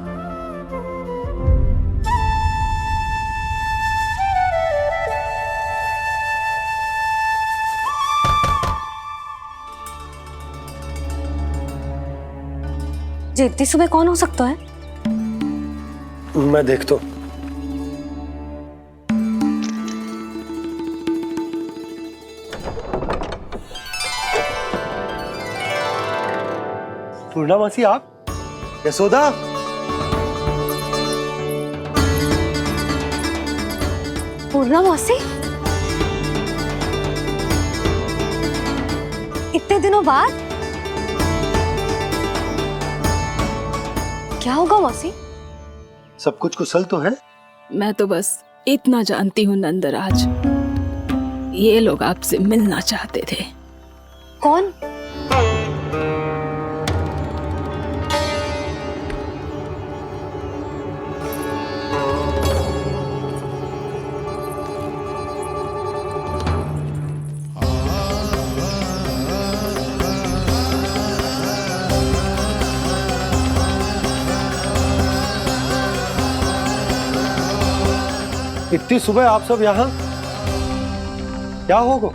जी इतनी सुबह कौन हो सकता है? मैं देखता हूं। पूर्णामासी, आप? यशोदा, पूर्णामासी, इतने दिनों बाद? क्या होगा मौसी? सब कुछ कुशल तो है? मैं तो बस इतना जानती हूँ नंदराज, ये लोग आपसे मिलना चाहते थे। कौन? इतनी सुबह आप सब यहाँ? क्या होगा?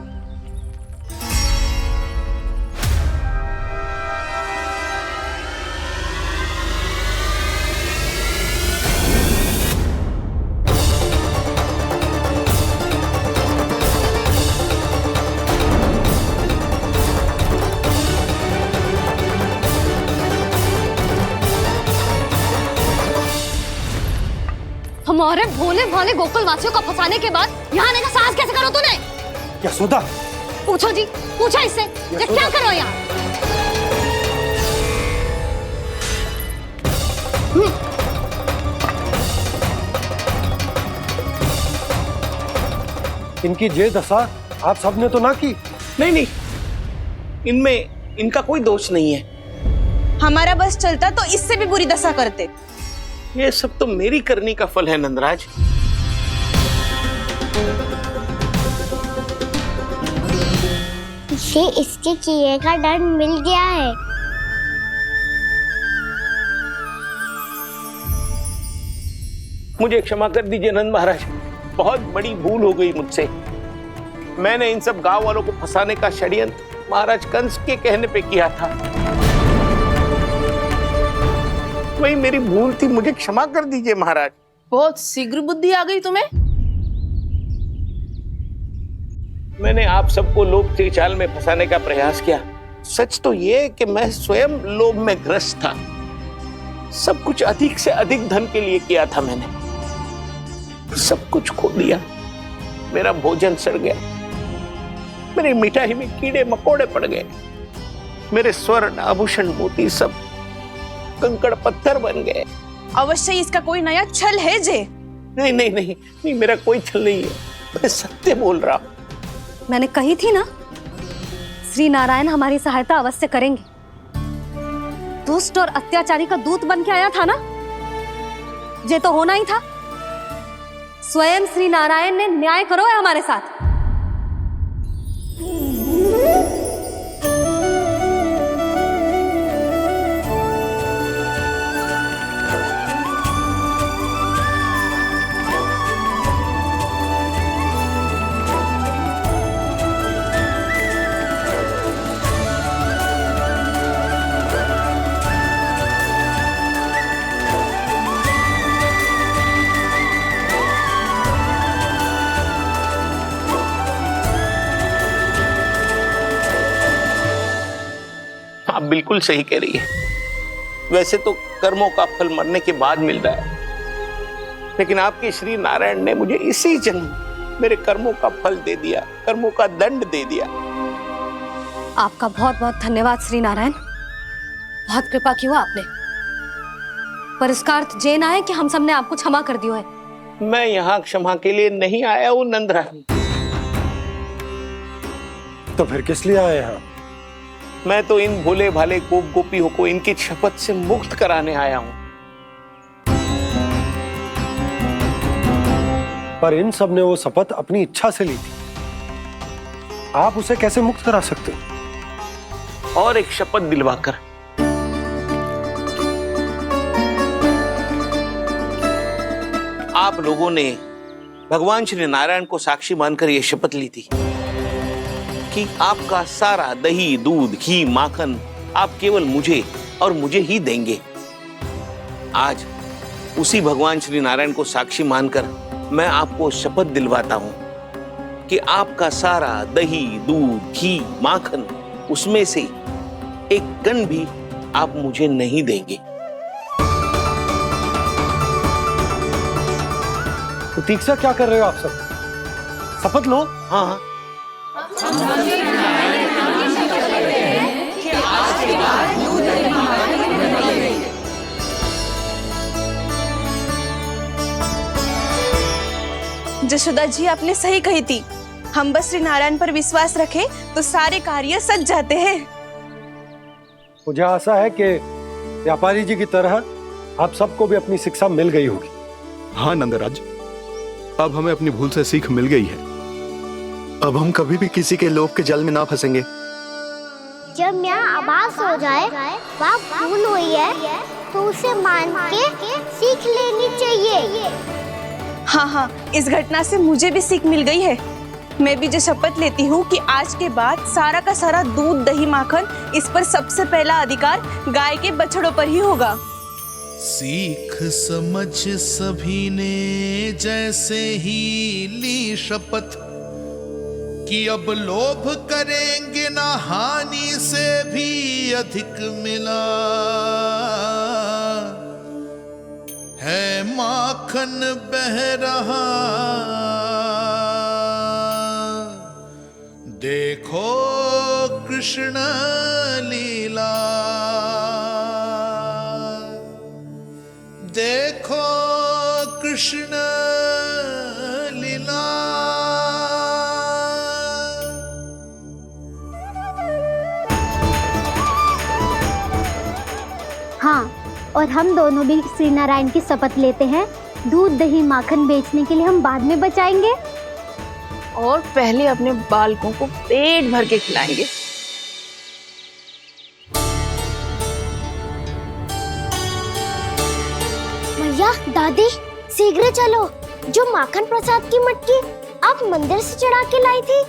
हमारे भोले भाले गोकुल वासियों को फंसाने के बाद यहाँ आने का साहस कैसे करो तूने? यशोदा, पूछो जी, पूछो इससे, ये क्या करो यहाँ? इनकी ये दशा आप सबने तो ना की? नहीं नहीं, इनमें इनका कोई दोष नहीं है। हमारा बस चलता तो इससे भी बुरी दशा करते। ये सब तो मेरी करनी का फल है नंदराज। इसे इसके किए का दंड मिल गया है। मुझे क्षमा कर दीजिए नंद महाराज, बहुत बड़ी भूल हो गई मुझसे। मैंने इन सब गांव वालों को फंसाने का षड्यंत्र महाराज कंस के कहने पे किया था। वही मेरी भूल थी, मुझे क्षमा कर दीजिए महाराज। बहुत शीघ्र बुद्धि आ गई तुम्हें। मैंने आप सबको लोभ के चाल में फंसाने का प्रयास किया। सच तो ये कि मैं स्वयं लोभ में ग्रस्त था। सब कुछ अधिक से अधिक धन के लिए किया था मैंने। सब कुछ खो दिया। मेरा भोजन सड़ गया, मेरी मिठाई में कीड़े मकोड़े पड़ गए, मेरे स्वर्ण आभूषण मोती सब कंकड़ पत्थर बन गए। अवश्य इसका कोई नया छल है जे। नहीं नहीं नहीं नहीं, मेरा कोई छल नहीं है, मैं सत्य बोल रहा हूं। मैंने कही थी ना, श्री नारायण हमारी सहायता अवश्य करेंगे। दुष्ट और अत्याचारी का दूत बन के आया था ना, ये तो होना ही था। स्वयं श्री नारायण ने न्याय करो है हमारे साथ। आप बिल्कुल सही कह रही है। वैसे तो कर्मों का फल मरने के बाद मिल रहा है, लेकिन आपके श्री नारायण ने मुझे इसी जन्म मेरे कर्मों का फल दे दिया, कर्मों का दंड दे दिया। आपका बहुत बहुत धन्यवाद श्री नारायण, बहुत कृपा की हो आपने। पर इसका अर्थ ये ना है कि हम सबने आपको क्षमा कर दियो है। मैं यहाँ क्षमा के लिए नहीं आया हूँ नंदरानी। तो फिर किस लिए आए हैं? मैं तो इन भोले भाले गोप गोपियों को इनकी शपथ से मुक्त कराने आया हूं। पर इन सब ने वो शपथ अपनी इच्छा से ली थी, आप उसे कैसे मुक्त करा सकते? और एक शपथ दिलवाकर। आप लोगों ने भगवान श्री नारायण को साक्षी मानकर यह शपथ ली थी कि आपका सारा दही, दूध, घी, माखन आप केवल मुझे और मुझे ही देंगे। आज उसी भगवान श्री नारायण को साक्षी मानकर मैं आपको शपथ दिलवाता हूं कि आपका सारा दही, दूध, घी, माखन उसमें से एक कण भी आप मुझे नहीं देंगे। प्रतीक्षा क्या कर रहे हो आप सब? शपथ लो। हाँ जशोदा जी, आपने सही कही थी। हम बस श्री नारायण पर विश्वास रखें तो सारे कार्य सज जाते हैं। मुझे आशा है कि व्यापारी जी की तरह आप सबको भी अपनी शिक्षा मिल गई होगी। हाँ नंदराज, अब हमें अपनी भूल से सीख मिल गई है। अब हम कभी भी किसी के लोभ के जल में ना फंसेंगे। जब यहाँ आभास हो जाए वहाँ भूल हुई है तो उसे मान के सीख लेनी चाहिए। हाँ हाँ, इस घटना से मुझे भी सीख मिल गई है। मैं भी जो शपथ लेती हूँ कि आज के बाद सारा का सारा दूध, दही, माखन इस पर सबसे पहला अधिकार गाय के बछड़ों पर ही होगा। सीख समझ सभी ने जैसे ही ली शपथ कि अब लोभ करेंगे ना हानि से भी अधिक मिला है, माखन बह रहा देखो कृष्ण लीला, देखो कृष्ण लीला। हाँ, और हम दोनों भी श्री नारायण की शपथ लेते हैं, दूध दही माखन बेचने के लिए हम बाद में बचाएंगे और पहले अपने बालकों को पेट भर के खिलाएंगे। मैया, दादी, शीघ्र चलो। जो माखन प्रसाद की मटकी आप मंदिर से चढ़ा के लाई थी,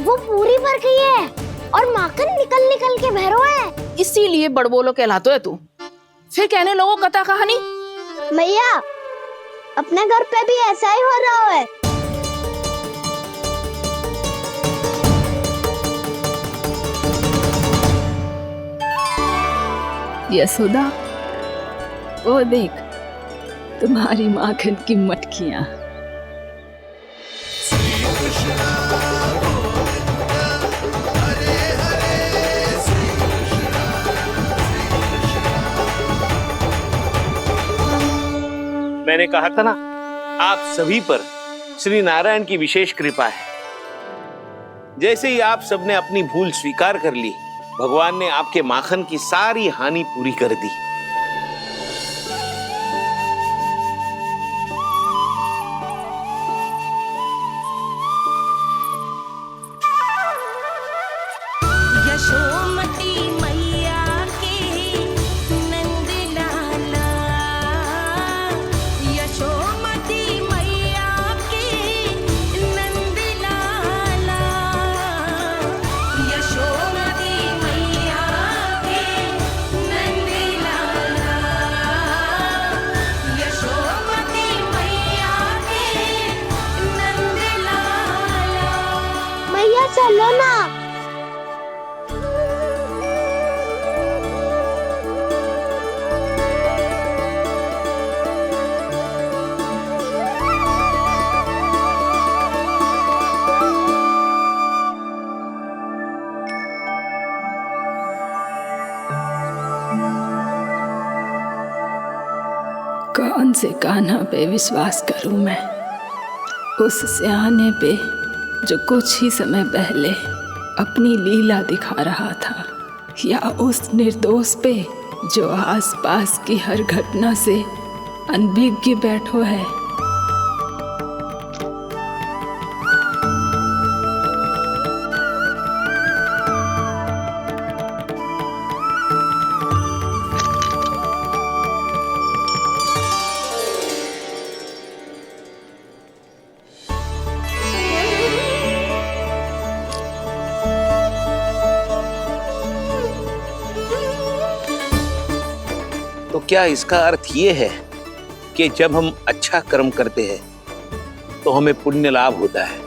वो पूरी भर गई है और माखन निकल निकल के भरो है। इसीलिए बड़बोलो कहलाते है तू। फिर कहने लगो कथा कहानी। मैया, अपने घर पे भी ऐसा ही हो रहा है। यशोदा, वो देख तुम्हारी माखन की मटकियां। मैंने कहा था ना, आप सभी पर श्री नारायण की विशेष कृपा है। जैसे ही आप सबने अपनी भूल स्वीकार कर ली, भगवान ने आपके माखन की सारी हानि पूरी कर दी। यशोमती मैया के नंद लाला, यशोमती मैया के नंद लाला, यशोमती मैया के नंद लाला, यशोमती मैया के नंद लाला। मैया चलो ना। कौन से कान्हा पे विश्वास करूं मैं? उस सियाने पे जो कुछ ही समय पहले अपनी लीला दिखा रहा था, या उस निर्दोष पे जो आसपास की हर घटना से अनभिज्ञ बैठो है? तो क्या इसका अर्थ ये है कि जब हम अच्छा कर्म करते हैं तो हमें पुण्य लाभ होता है,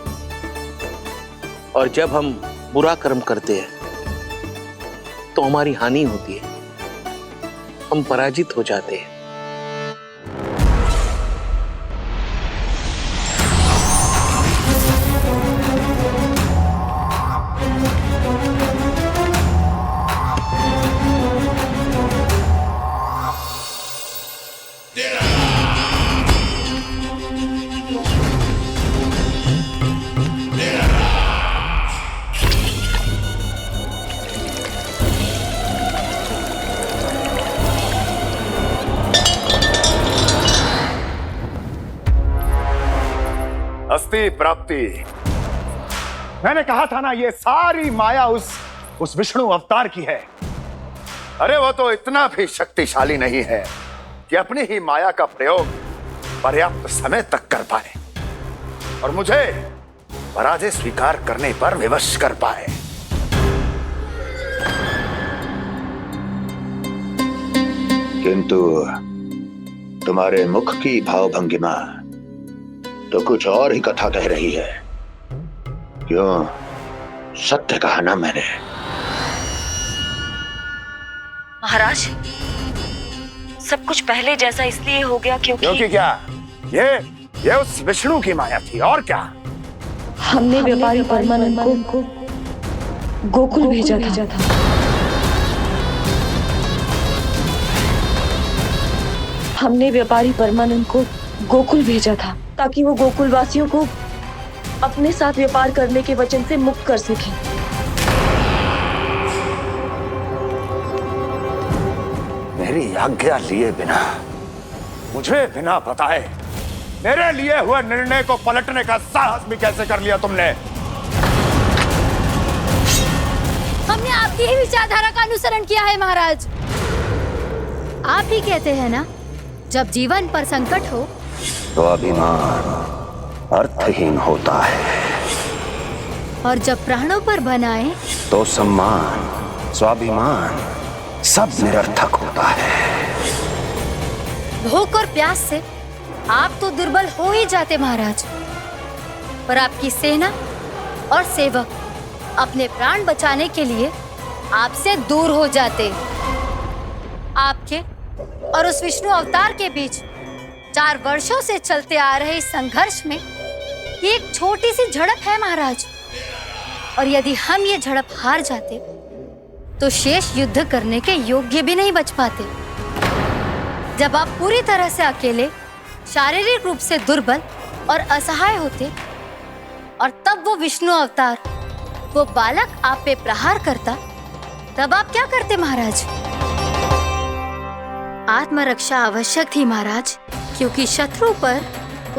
और जब हम बुरा कर्म करते हैं तो हमारी हानि होती है, हम पराजित हो जाते हैं? अस्ति प्राप्ति। मैंने कहा था ना, ये सारी माया उस विष्णु अवतार की है। अरे वो तो इतना भी शक्तिशाली नहीं है कि अपनी ही माया का प्रयोग पर्याप्त समय तक कर पाए और मुझे पराजय स्वीकार करने पर विवश कर पाए। किंतु तुम्हारे मुख की भावभंगिमा तो कुछ और ही कथा कह रही है। क्यों? सत्य कहा ना मैंने। महाराज, सब कुछ पहले जैसा इसलिए हो गया क्योंकि क्या? ये उस विष्णु की माया थी, और क्या? हमने व्यापारी परमानंद को गोकुल भेजा था। हमने व्यापारी परमानंद को गोकुल भेजा था ताकि वो गोकुल वासियों को अपने साथ व्यापार करने के वचन से मुक्त कर सके। मेरी आज्ञा लिए बिना, मुझे बिना बताए मेरे लिए हुए निर्णय को पलटने का साहस भी कैसे कर लिया तुमने? हमने आपकी ही विचारधारा का अनुसरण किया है महाराज। आप ही कहते हैं ना, जब जीवन पर संकट हो तो अभिमान अर्थहीन होता है, और जब प्राणों पर बनाए तो सम्मान स्वाभिमान सब निरर्थक होता है। भूख और प्यास से आप तो दुर्बल हो ही जाते महाराज, पर आपकी सेना और सेवक अपने प्राण बचाने के लिए आपसे दूर हो जाते। आपके और उस विष्णु अवतार के बीच 4 वर्षों से चलते आ रहे इस संघर्ष में ये एक छोटी सी झड़प है महाराज, और यदि हम ये झड़प हार जाते तो शेष युद्ध करने के योग्य भी नहीं बच पाते। जब आप पूरी तरह से अकेले, शारीरिक रूप से दुर्बल और असहाय होते, और तब वो विष्णु अवतार, वो बालक आप पे प्रहार करता, तब आप क्या करते महाराज? आत्मरक्षा आवश्यक थी महाराज, क्योंकि शत्रु पर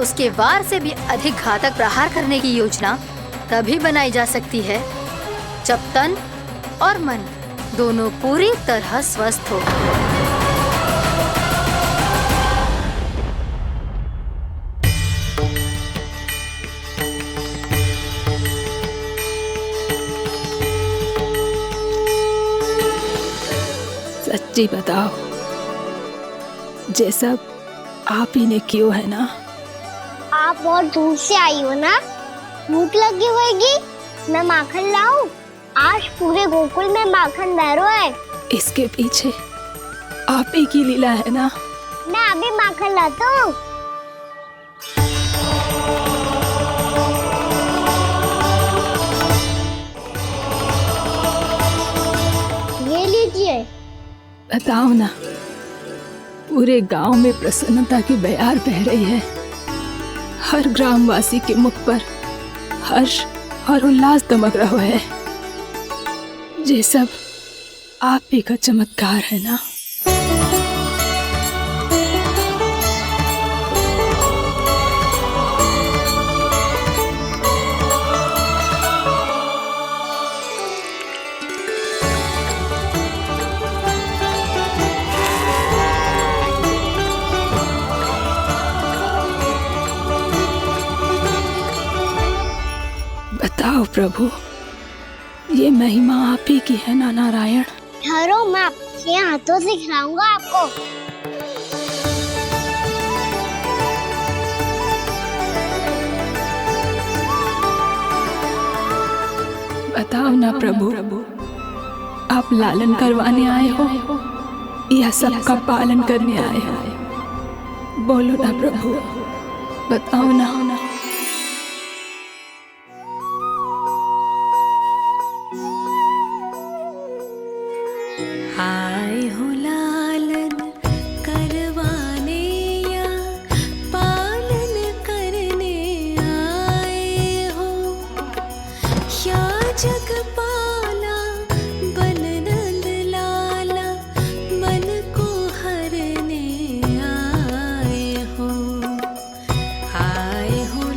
उसके वार से भी अधिक घातक प्रहार करने की योजना तभी बनाई जा सकती है जब तन और मन दोनों पूरी तरह स्वस्थ हो। सच्ची बताओ, ये सब आप ही ने क्यों है ना? आप बहुत दूर से आई हो ना, भूख लगी होगी। मैं माखन लाऊं? आज पूरे गोकुल में माखन बह रहा है। इसके पीछे आप ही की लीला है ना? मैं अभी माखन लाता हूँ। ये लीजिए। बताओ ना, पूरे गांव में प्रसन्नता की बयार बह रही है। हर ग्रामवासी के मुख पर हर्ष और उल्लास दमक रहा है। ये सब आप ही का चमत्कार है ना? बताओ प्रभु, ये महिमा आप ही की है ना नारायण? ठहरो, मैं आपके हाथों से खिलाऊंगा आपको। बताओ ना प्रभु, आप लालन करवाने आए हो या सबका पालन करने आए हो? बोलो ना प्रभु, बताओ ना। आए हो लालन करवाने या पालन करने आए हो, या जगपाला बन नंद लाला मन को हरने आए हो। आए हो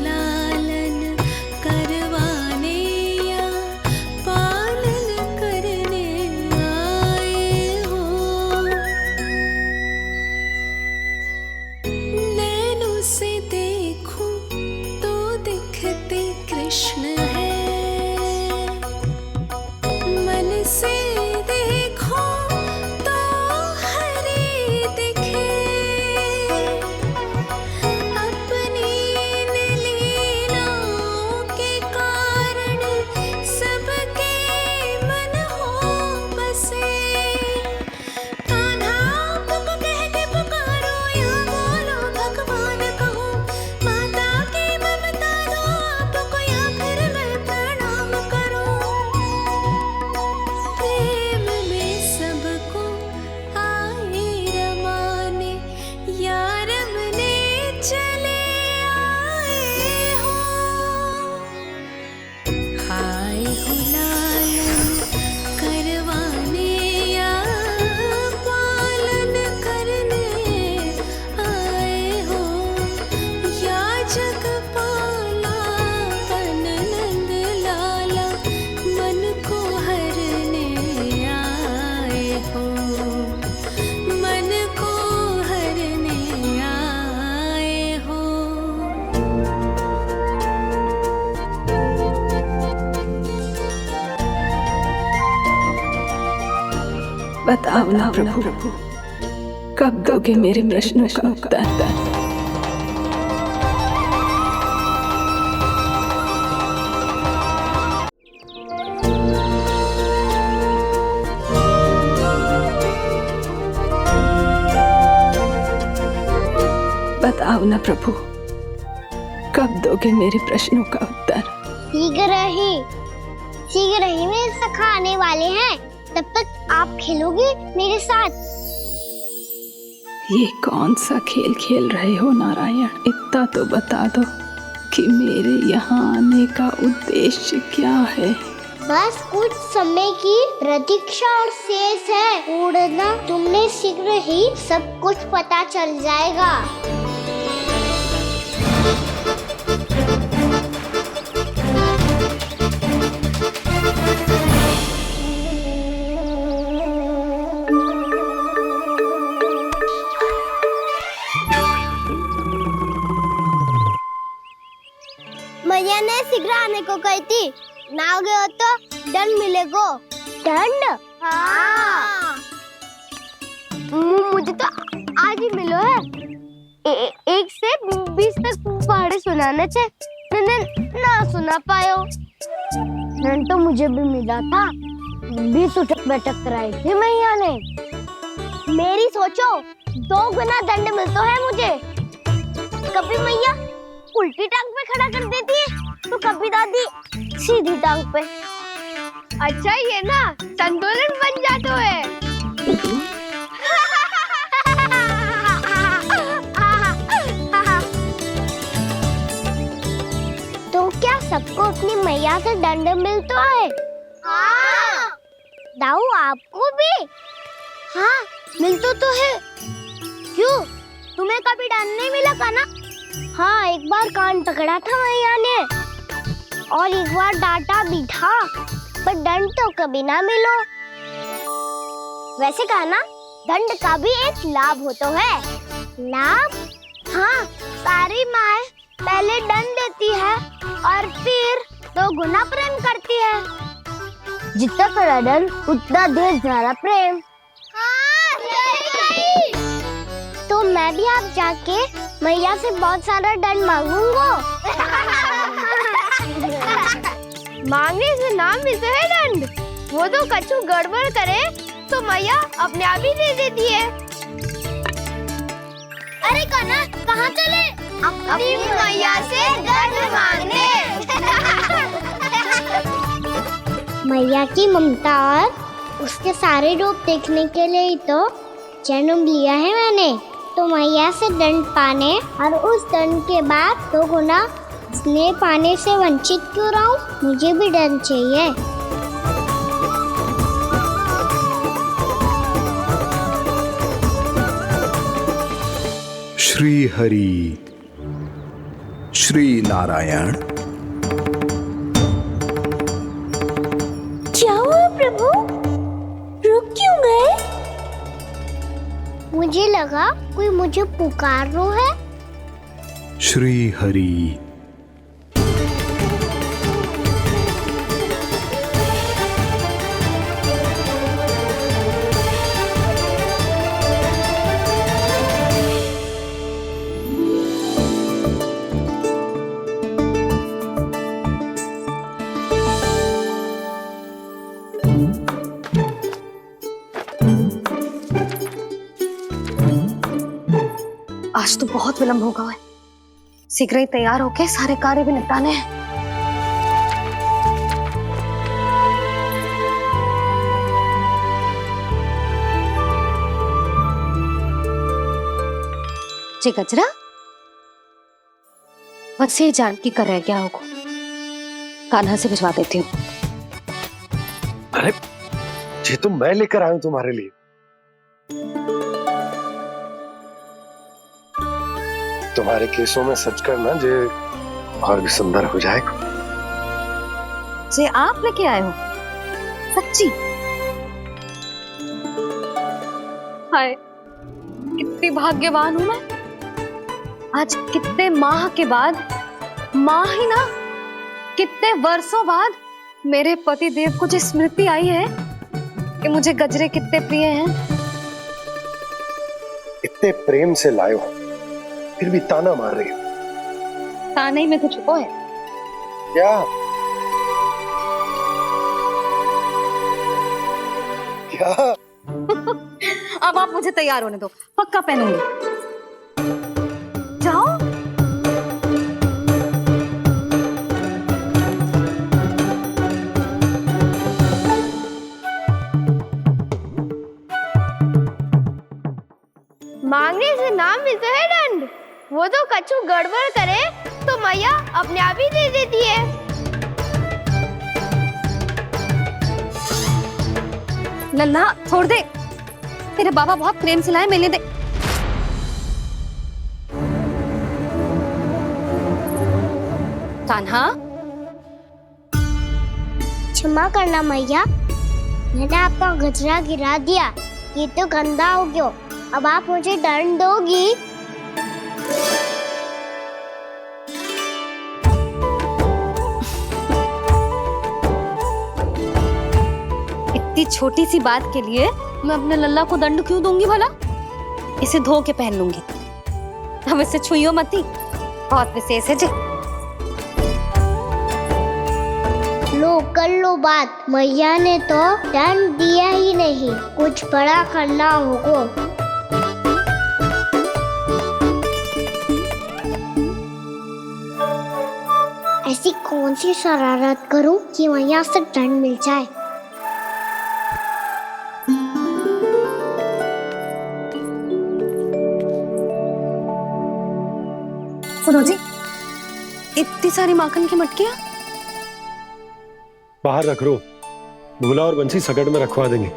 बताओ ना प्रभु, कब दोगे मेरे प्रश्नों का उत्तर? बताओ ना प्रभु, कब दोगे मेरे प्रश्नों का उत्तर? शीघ्र ही मेरे सखा आने वाले हैं, तब तक आप खेलोगे मेरे साथ। ये कौन सा खेल खेल रहे हो नारायण? इतना तो बता दो कि मेरे यहाँ आने का उद्देश्य क्या है? बस कुछ समय की प्रतीक्षा और शेष है। उड़ना तुमने शीघ्र ही सब कुछ पता चल जाएगा। मैया ने शीघ्र आने को कही थी, ना हो गए हो तो दंड मिलेगा। दंड? हाँ। मुझे तो आज ही मिलो है। 1 से 20 तक पहाड़े सुनाने थे, ना सुना पायो। दंड तो मुझे भी मिला था, 20 उठक बैठक कराई थी मैया ने। मेरी सोचो, 2 गुना दंड मिलता है मुझे। कभी मैया उल्टी टांग पे खड़ा कर देती है, तो कभी दादी सीधी टांग पे। अच्छा ये ना संतुलन बन जाता है। तो क्या सबको अपनी मैया से दंड मिलता है? हाँ। दाऊ आपको भी? हाँ मिलता तो है। क्यों, तुम्हें कभी दंड नहीं मिला का ना? हाँ, एक बार कान पकड़ा था मैया ने और एक बार डांटा भी था, पर दंड तो कभी ना मिलो। वैसे कहा ना, दंड का भी एक लाभ होता है। लाभ? हाँ, सारी माँ पहले दंड देती है और फिर 2 गुना प्रेम करती है। जितना बड़ा दंड उतना ढेर सारा प्रेम। हाँ, सही कही। तो मैं भी आप जाके मैया से बहुत सारा दंड मांगूंगा। मांगने से ना मिलता है दंड, वो तो कछु गड़बड़ करे तो मैया अपने आप ही दे देती है। अरे कना, कहाँ चले? अपनी मैया से दंड मांगने। मैया की ममता और उसके सारे रूप देखने के लिए ही तो जन्म लिया है मैंने। तो मैया से दंड पाने और उस दंड के बाद 2 गुना स्नेह पाने से वंचित क्यों रहूं? मुझे भी दंड चाहिए। श्री हरि, श्री नारायण। क्या हुआ प्रभु? रुक क्यों गए? मुझे लगा कोई मुझे पुकार रहा है। श्री हरि। आज तो बहुत विलंब होगा है। शीघ्र ही तैयार होके सारे कार्य भी निपटाने हैं। जी गजरा, बस ये जान की कर रह गया होगा, कान्हा से भिजवा देती हूँ। अरे ये तो मैं लेकर आया हूं तुम्हारे लिए। तुम्हारे केसों में सच करना जे और भी सुंदर हो जाएगा। जे आप लेके आए हो? सच्ची? हाय, कितनी भाग्यवान हूं मैं। आज कितने माह के बाद, माह ही ना, कितने वर्षों बाद मेरे पति देव को जो स्मृति आई है कि मुझे गजरे कितने प्रिय हैं। इतने प्रेम से लाए हो, फिर भी ताना मार रही हो। ताने में कुछ छुपो है क्या? क्या? अब आप मुझे तैयार होने दो, पक्का पहनूंगी। जाओ। मांगने से नाम मिलता है दंड। वो तो कछु गड़बड़ करे तो मैया अपने आप ही दे देती है। लल्ला छोड़ दे, तेरे बाबा बहुत प्रेम से लाए, मिलने दे। कान्हा, क्षमा करना मैया, मैंने आपका गजरा गिरा दिया, ये तो गंदा हो गया। अब आप मुझे दंड दोगी? इतनी छोटी सी बात के लिए मैं अपने लल्ला को दंड क्यों दूंगी भला? इसे धो के पहन लूंगी। हम इसे छुइयो मती, बहुत विशेष है जी। लो कर लो बात, मैया ने तो दंड दिया ही नहीं, कुछ बड़ा करना होगा। ऐसी कौन सी शरारत करूं कि मैया से दंड मिल जाए? सुनो जी, इतनी सारी माखन की मटकियां बाहर रख रो, भूला और बंसी सगड़ में रखवा देंगे।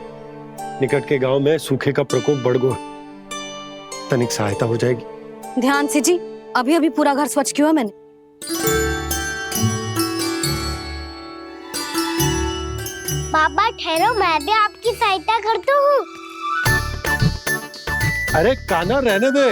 निकट के गांव में सूखे का प्रकोप बढ़ गया, तनिक सहायता हो जाएगी। ध्यान से जी, अभी अभी पूरा घर स्वच्छ किया मैंने। बाबा ठहरो, मैं भी आपकी सहायता करता हूँ। अरे कान्हा रहने दे।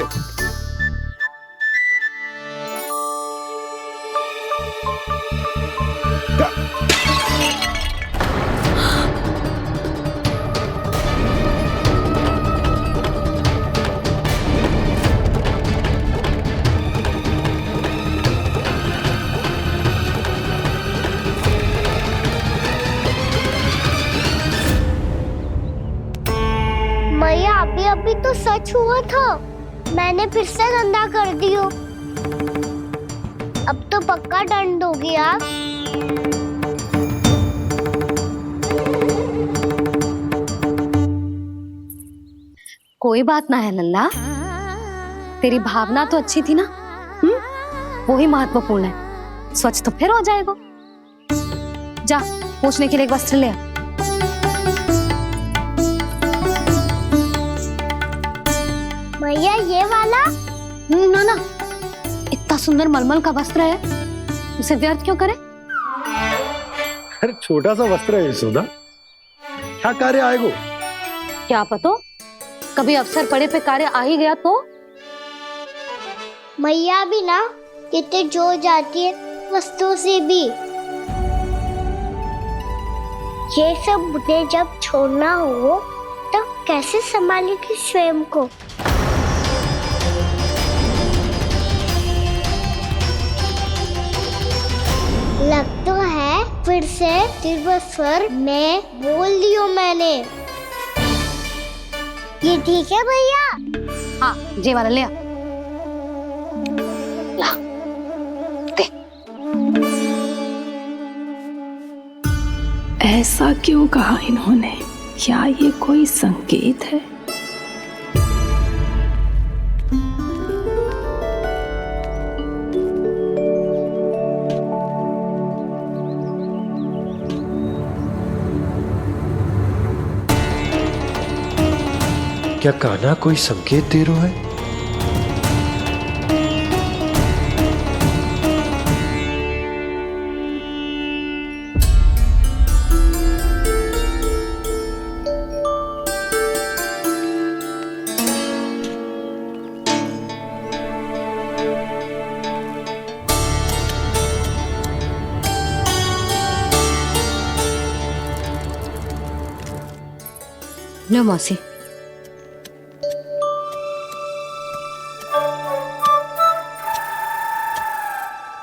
मैया अभी अभी तो सच हुआ था, मैंने फिर से गंदा कर दियो। अब तो पक्का दंड दोगी आप। कोई बात ना है लल्ला, तेरी भावना तो अच्छी थी ना, वही महत्वपूर्ण है। स्वच्छ तो फिर हो जाएगा। जा, पूछने के लिए एक वस्त्र ले आ। भैया ये वाला? ना ना, इतना सुंदर मलमल का वस्त्र है, उसे व्यर्थ क्यों करे? अरे छोटा सा वस्त्र है यशोदा, क्या कार्य आएगा? क्या पता, कभी अवसर पड़े पे कार्य आ ही गया तो। मैया भी ना कितने जो जाती है वस्तुओं से भी। ये सब मुझे जब छोड़ना हो तो कैसे संभालेगी स्वयं को? लग तो है फिर से तिरस्वर में बोल दियो मैंने। ये ठीक है भैया? हाँ, ये वाला ले आ। ला, दे। ऐसा क्यों कहा इन्होंने? क्या ये कोई संकेत है? क्या कान्हा कोई संकेत दे रहा है? लो मौसी।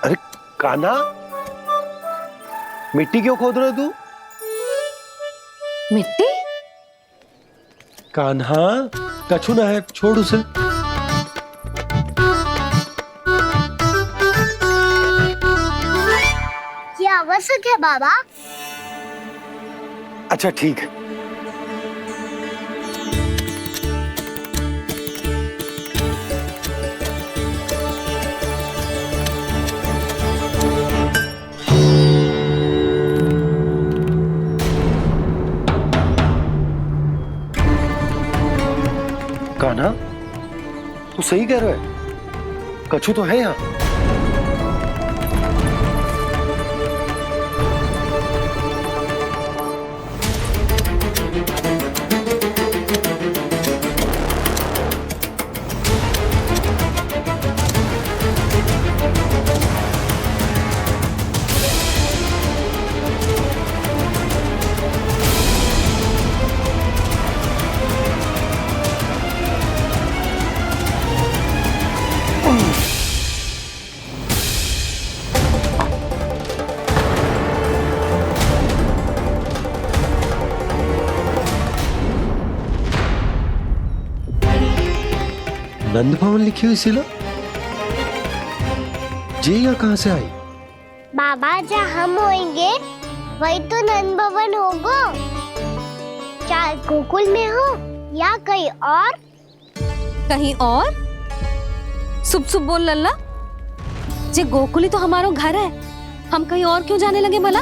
अरे कान्हा, मिट्टी क्यों खोद रहे तू? मिट्टी? कान्हा, कछु ना है, छोड़ उसे। ये आवश्यक है बाबा। अच्छा ठीक है। कान्हा, तू सही कह रहा है, कछु तो है यहाँ। नंद भवन लिखी हुई सिला, जी यहाँ कहाँ से आई? बाबा जहाँ हम होंगे वही तो नंद भवन होगा। चाहे गोकुल में हो या कहीं और। कहीं और? सुब सुब बोल लल्ला। जे गोकुल ही तो हमारा घर है, हम कहीं और क्यों जाने लगे भला?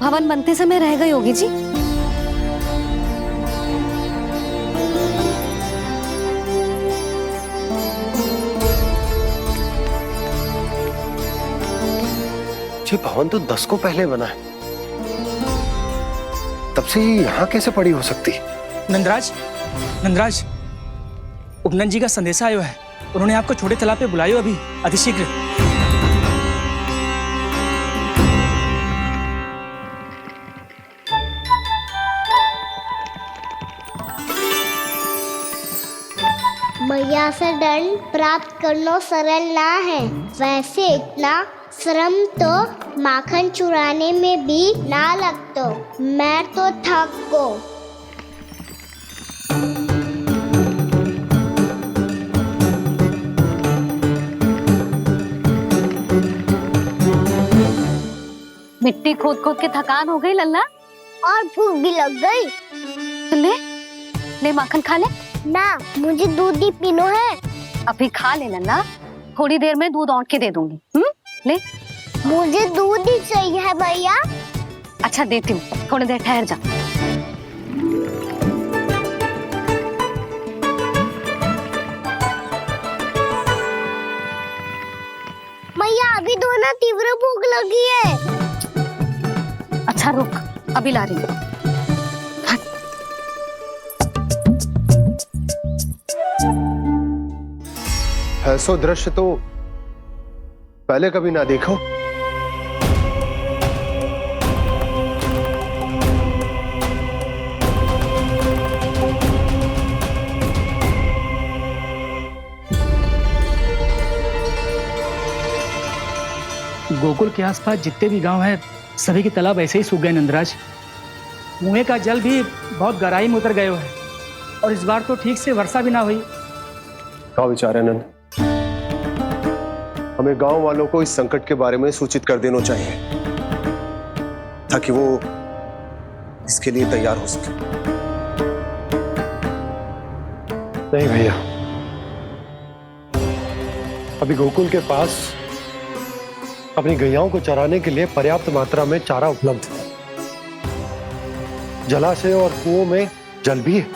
भवन बनते समय रह गई होगी जी। ये भवन तो 10 को पहले बना है, तब से ही यहाँ कैसे पड़ी हो सकती? नंदराज, नंदराज, उपनंद जी का संदेशा आयो है। उन्होंने आपको छोटे तालाब पे बुलायो अभी, अतिशीघ्र। मैया से दंड प्राप्त करना सरल ना है। वैसे इतना श्रम तो माखन चुराने में भी ना लगतो। मैं तो थक गो। मिट्टी खोद खोद के थकान हो गई लल्ला, और भूख भी लग गई। तो ले ले माखन खा ले। ना, मुझे दूध ही पीनो है। अभी खा ले लल्ला, थोड़ी देर में दूध औंट के दे दूंगी। ले। मुझे दूध ही चाहिए है भैया। अच्छा देती हूँ, थोड़ी देर ठहर जा। मैया अभी दोनों तीव्र भूख लगी है। अच्छा रुक, अभी ला रही हूँ। ऐसा दृश्य तो पहले कभी ना देखो। गोकुल के आसपास जितने भी गांव हैं, सभी के तालाब ऐसे ही सूख गए नंदराज। कुएं का जल भी बहुत गहराई में उतर गए है, और इस बार तो ठीक से वर्षा भी ना हुई। क्या विचार है नंद? हमें गांव वालों को इस संकट के बारे में सूचित कर देना चाहिए, ताकि वो इसके लिए तैयार हो सके। नहीं भैया, अभी गोकुल के पास अपनी गैयाओं को चराने के लिए पर्याप्त मात्रा में चारा उपलब्ध है। जलाशय और कुओं में जल भी है।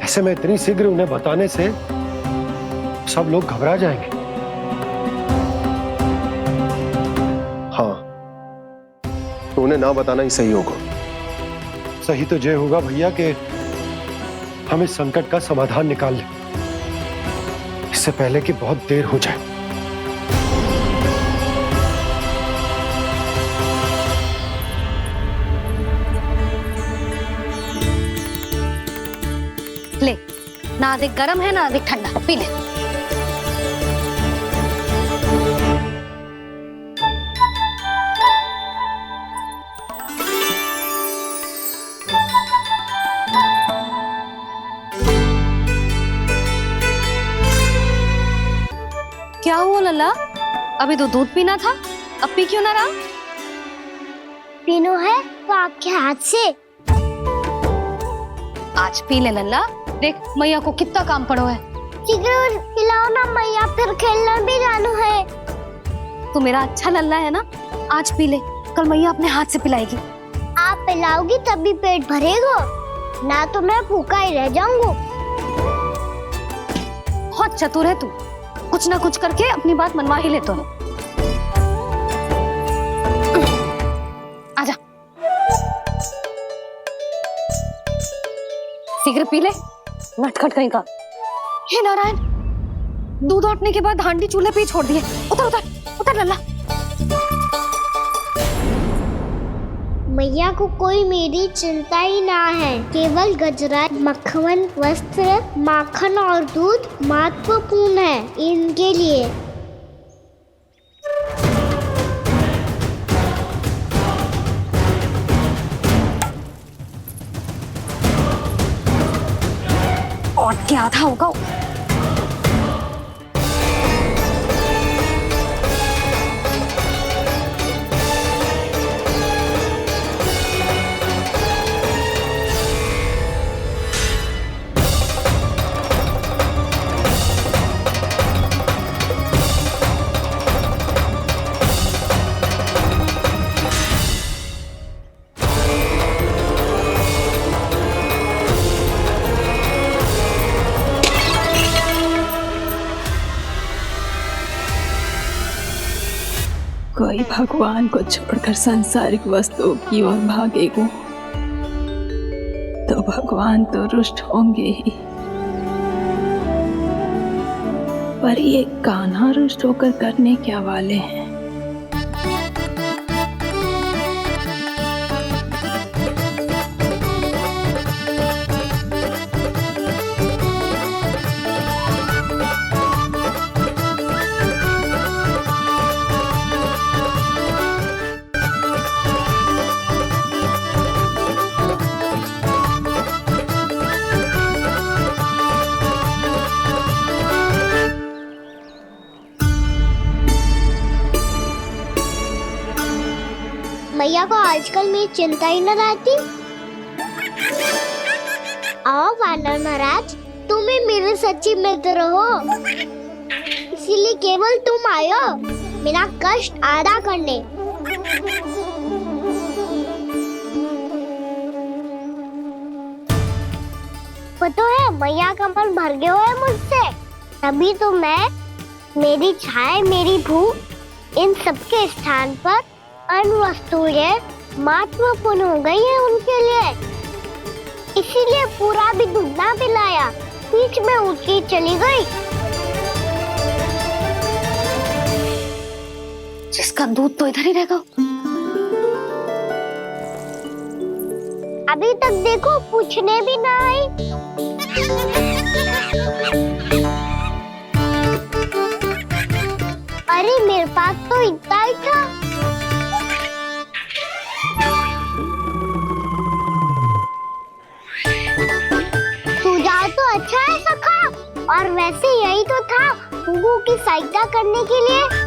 ऐसे में इतनी शीघ्र उन्हें बताने से सब लोग घबरा जाएंगे। हाँ, तो उन्हें ना बताना ही सही होगा। सही तो ये होगा भैया कि हम इस संकट का समाधान निकाल लें, इससे पहले कि बहुत देर हो जाए। ले, ना अधिक गर्म है ना अधिक ठंडा, पी ले। क्या हुआ लल्ला? अभी तो दूध पीना था, अब पी क्यों ना रहा? पीनो है तो आपके हाथ से। आज पी ले लल्ला, देख मैया को कितना काम पड़ो है। शीघ्र पिलाओ ना मैया, फिर खेलना भी जानो है। तू मेरा अच्छा लल्ला है ना, आज पी ले, कल मैया अपने हाथ से पिलाएगी। आप पिलाओगी तभी पेट भरेगा, ना तो मैं भूखा ही रह जाऊंगा। बहुत चतुर है तू, कुछ ना कुछ करके अपनी बात मनवा ही लेता है। आजा, शीघ्र पी ले, नटखट कहीं का। हे नारायण, दूध औटने के बाद हांडी चूल्हे पे ही छोड़ दिए। उतर उतर उतर लल्ला। मैया को कोई मेरी चिंता ही ना है, केवल गजरा, मक्खन, वस्त्र, माखन और दूध महत्वपूर्ण है इनके लिए। और क्या था होगा? कोई भगवान को छोड़कर सांसारिक वस्तुओं की ओर भागेगा तो भगवान तो रुष्ट होंगे ही, पर ये कान्हा रुष्ट होकर करने क्या वाले हैं? मैया को आजकल मेरी चिंता ही न रहती। आओ वानर महाराज, तुम ही मेरे सच्ची मित्र हो, इसीलिए केवल तुम आयो मेरा कष्ट आधा करने। पता है मैया का मन भर गया है मुझसे, तभी तो मैं, मेरी छाया, मेरी भूख, इन सबके स्थान पर अन्य वस्तुएं महत्वपूर्ण हो गई है उनके लिए, इसीलिए पूरा भी दूध ना पिलाया, बीच में उठ के चली गई। जिसका दूध तो इधर ही रहेगा। अभी तक देखो पूछने भी ना आई। अरे मेरे पास तो इतना ही था। सुझाव तो अच्छा है सखा, और वैसे यही तो था गुगु की सहायता करने के लिए।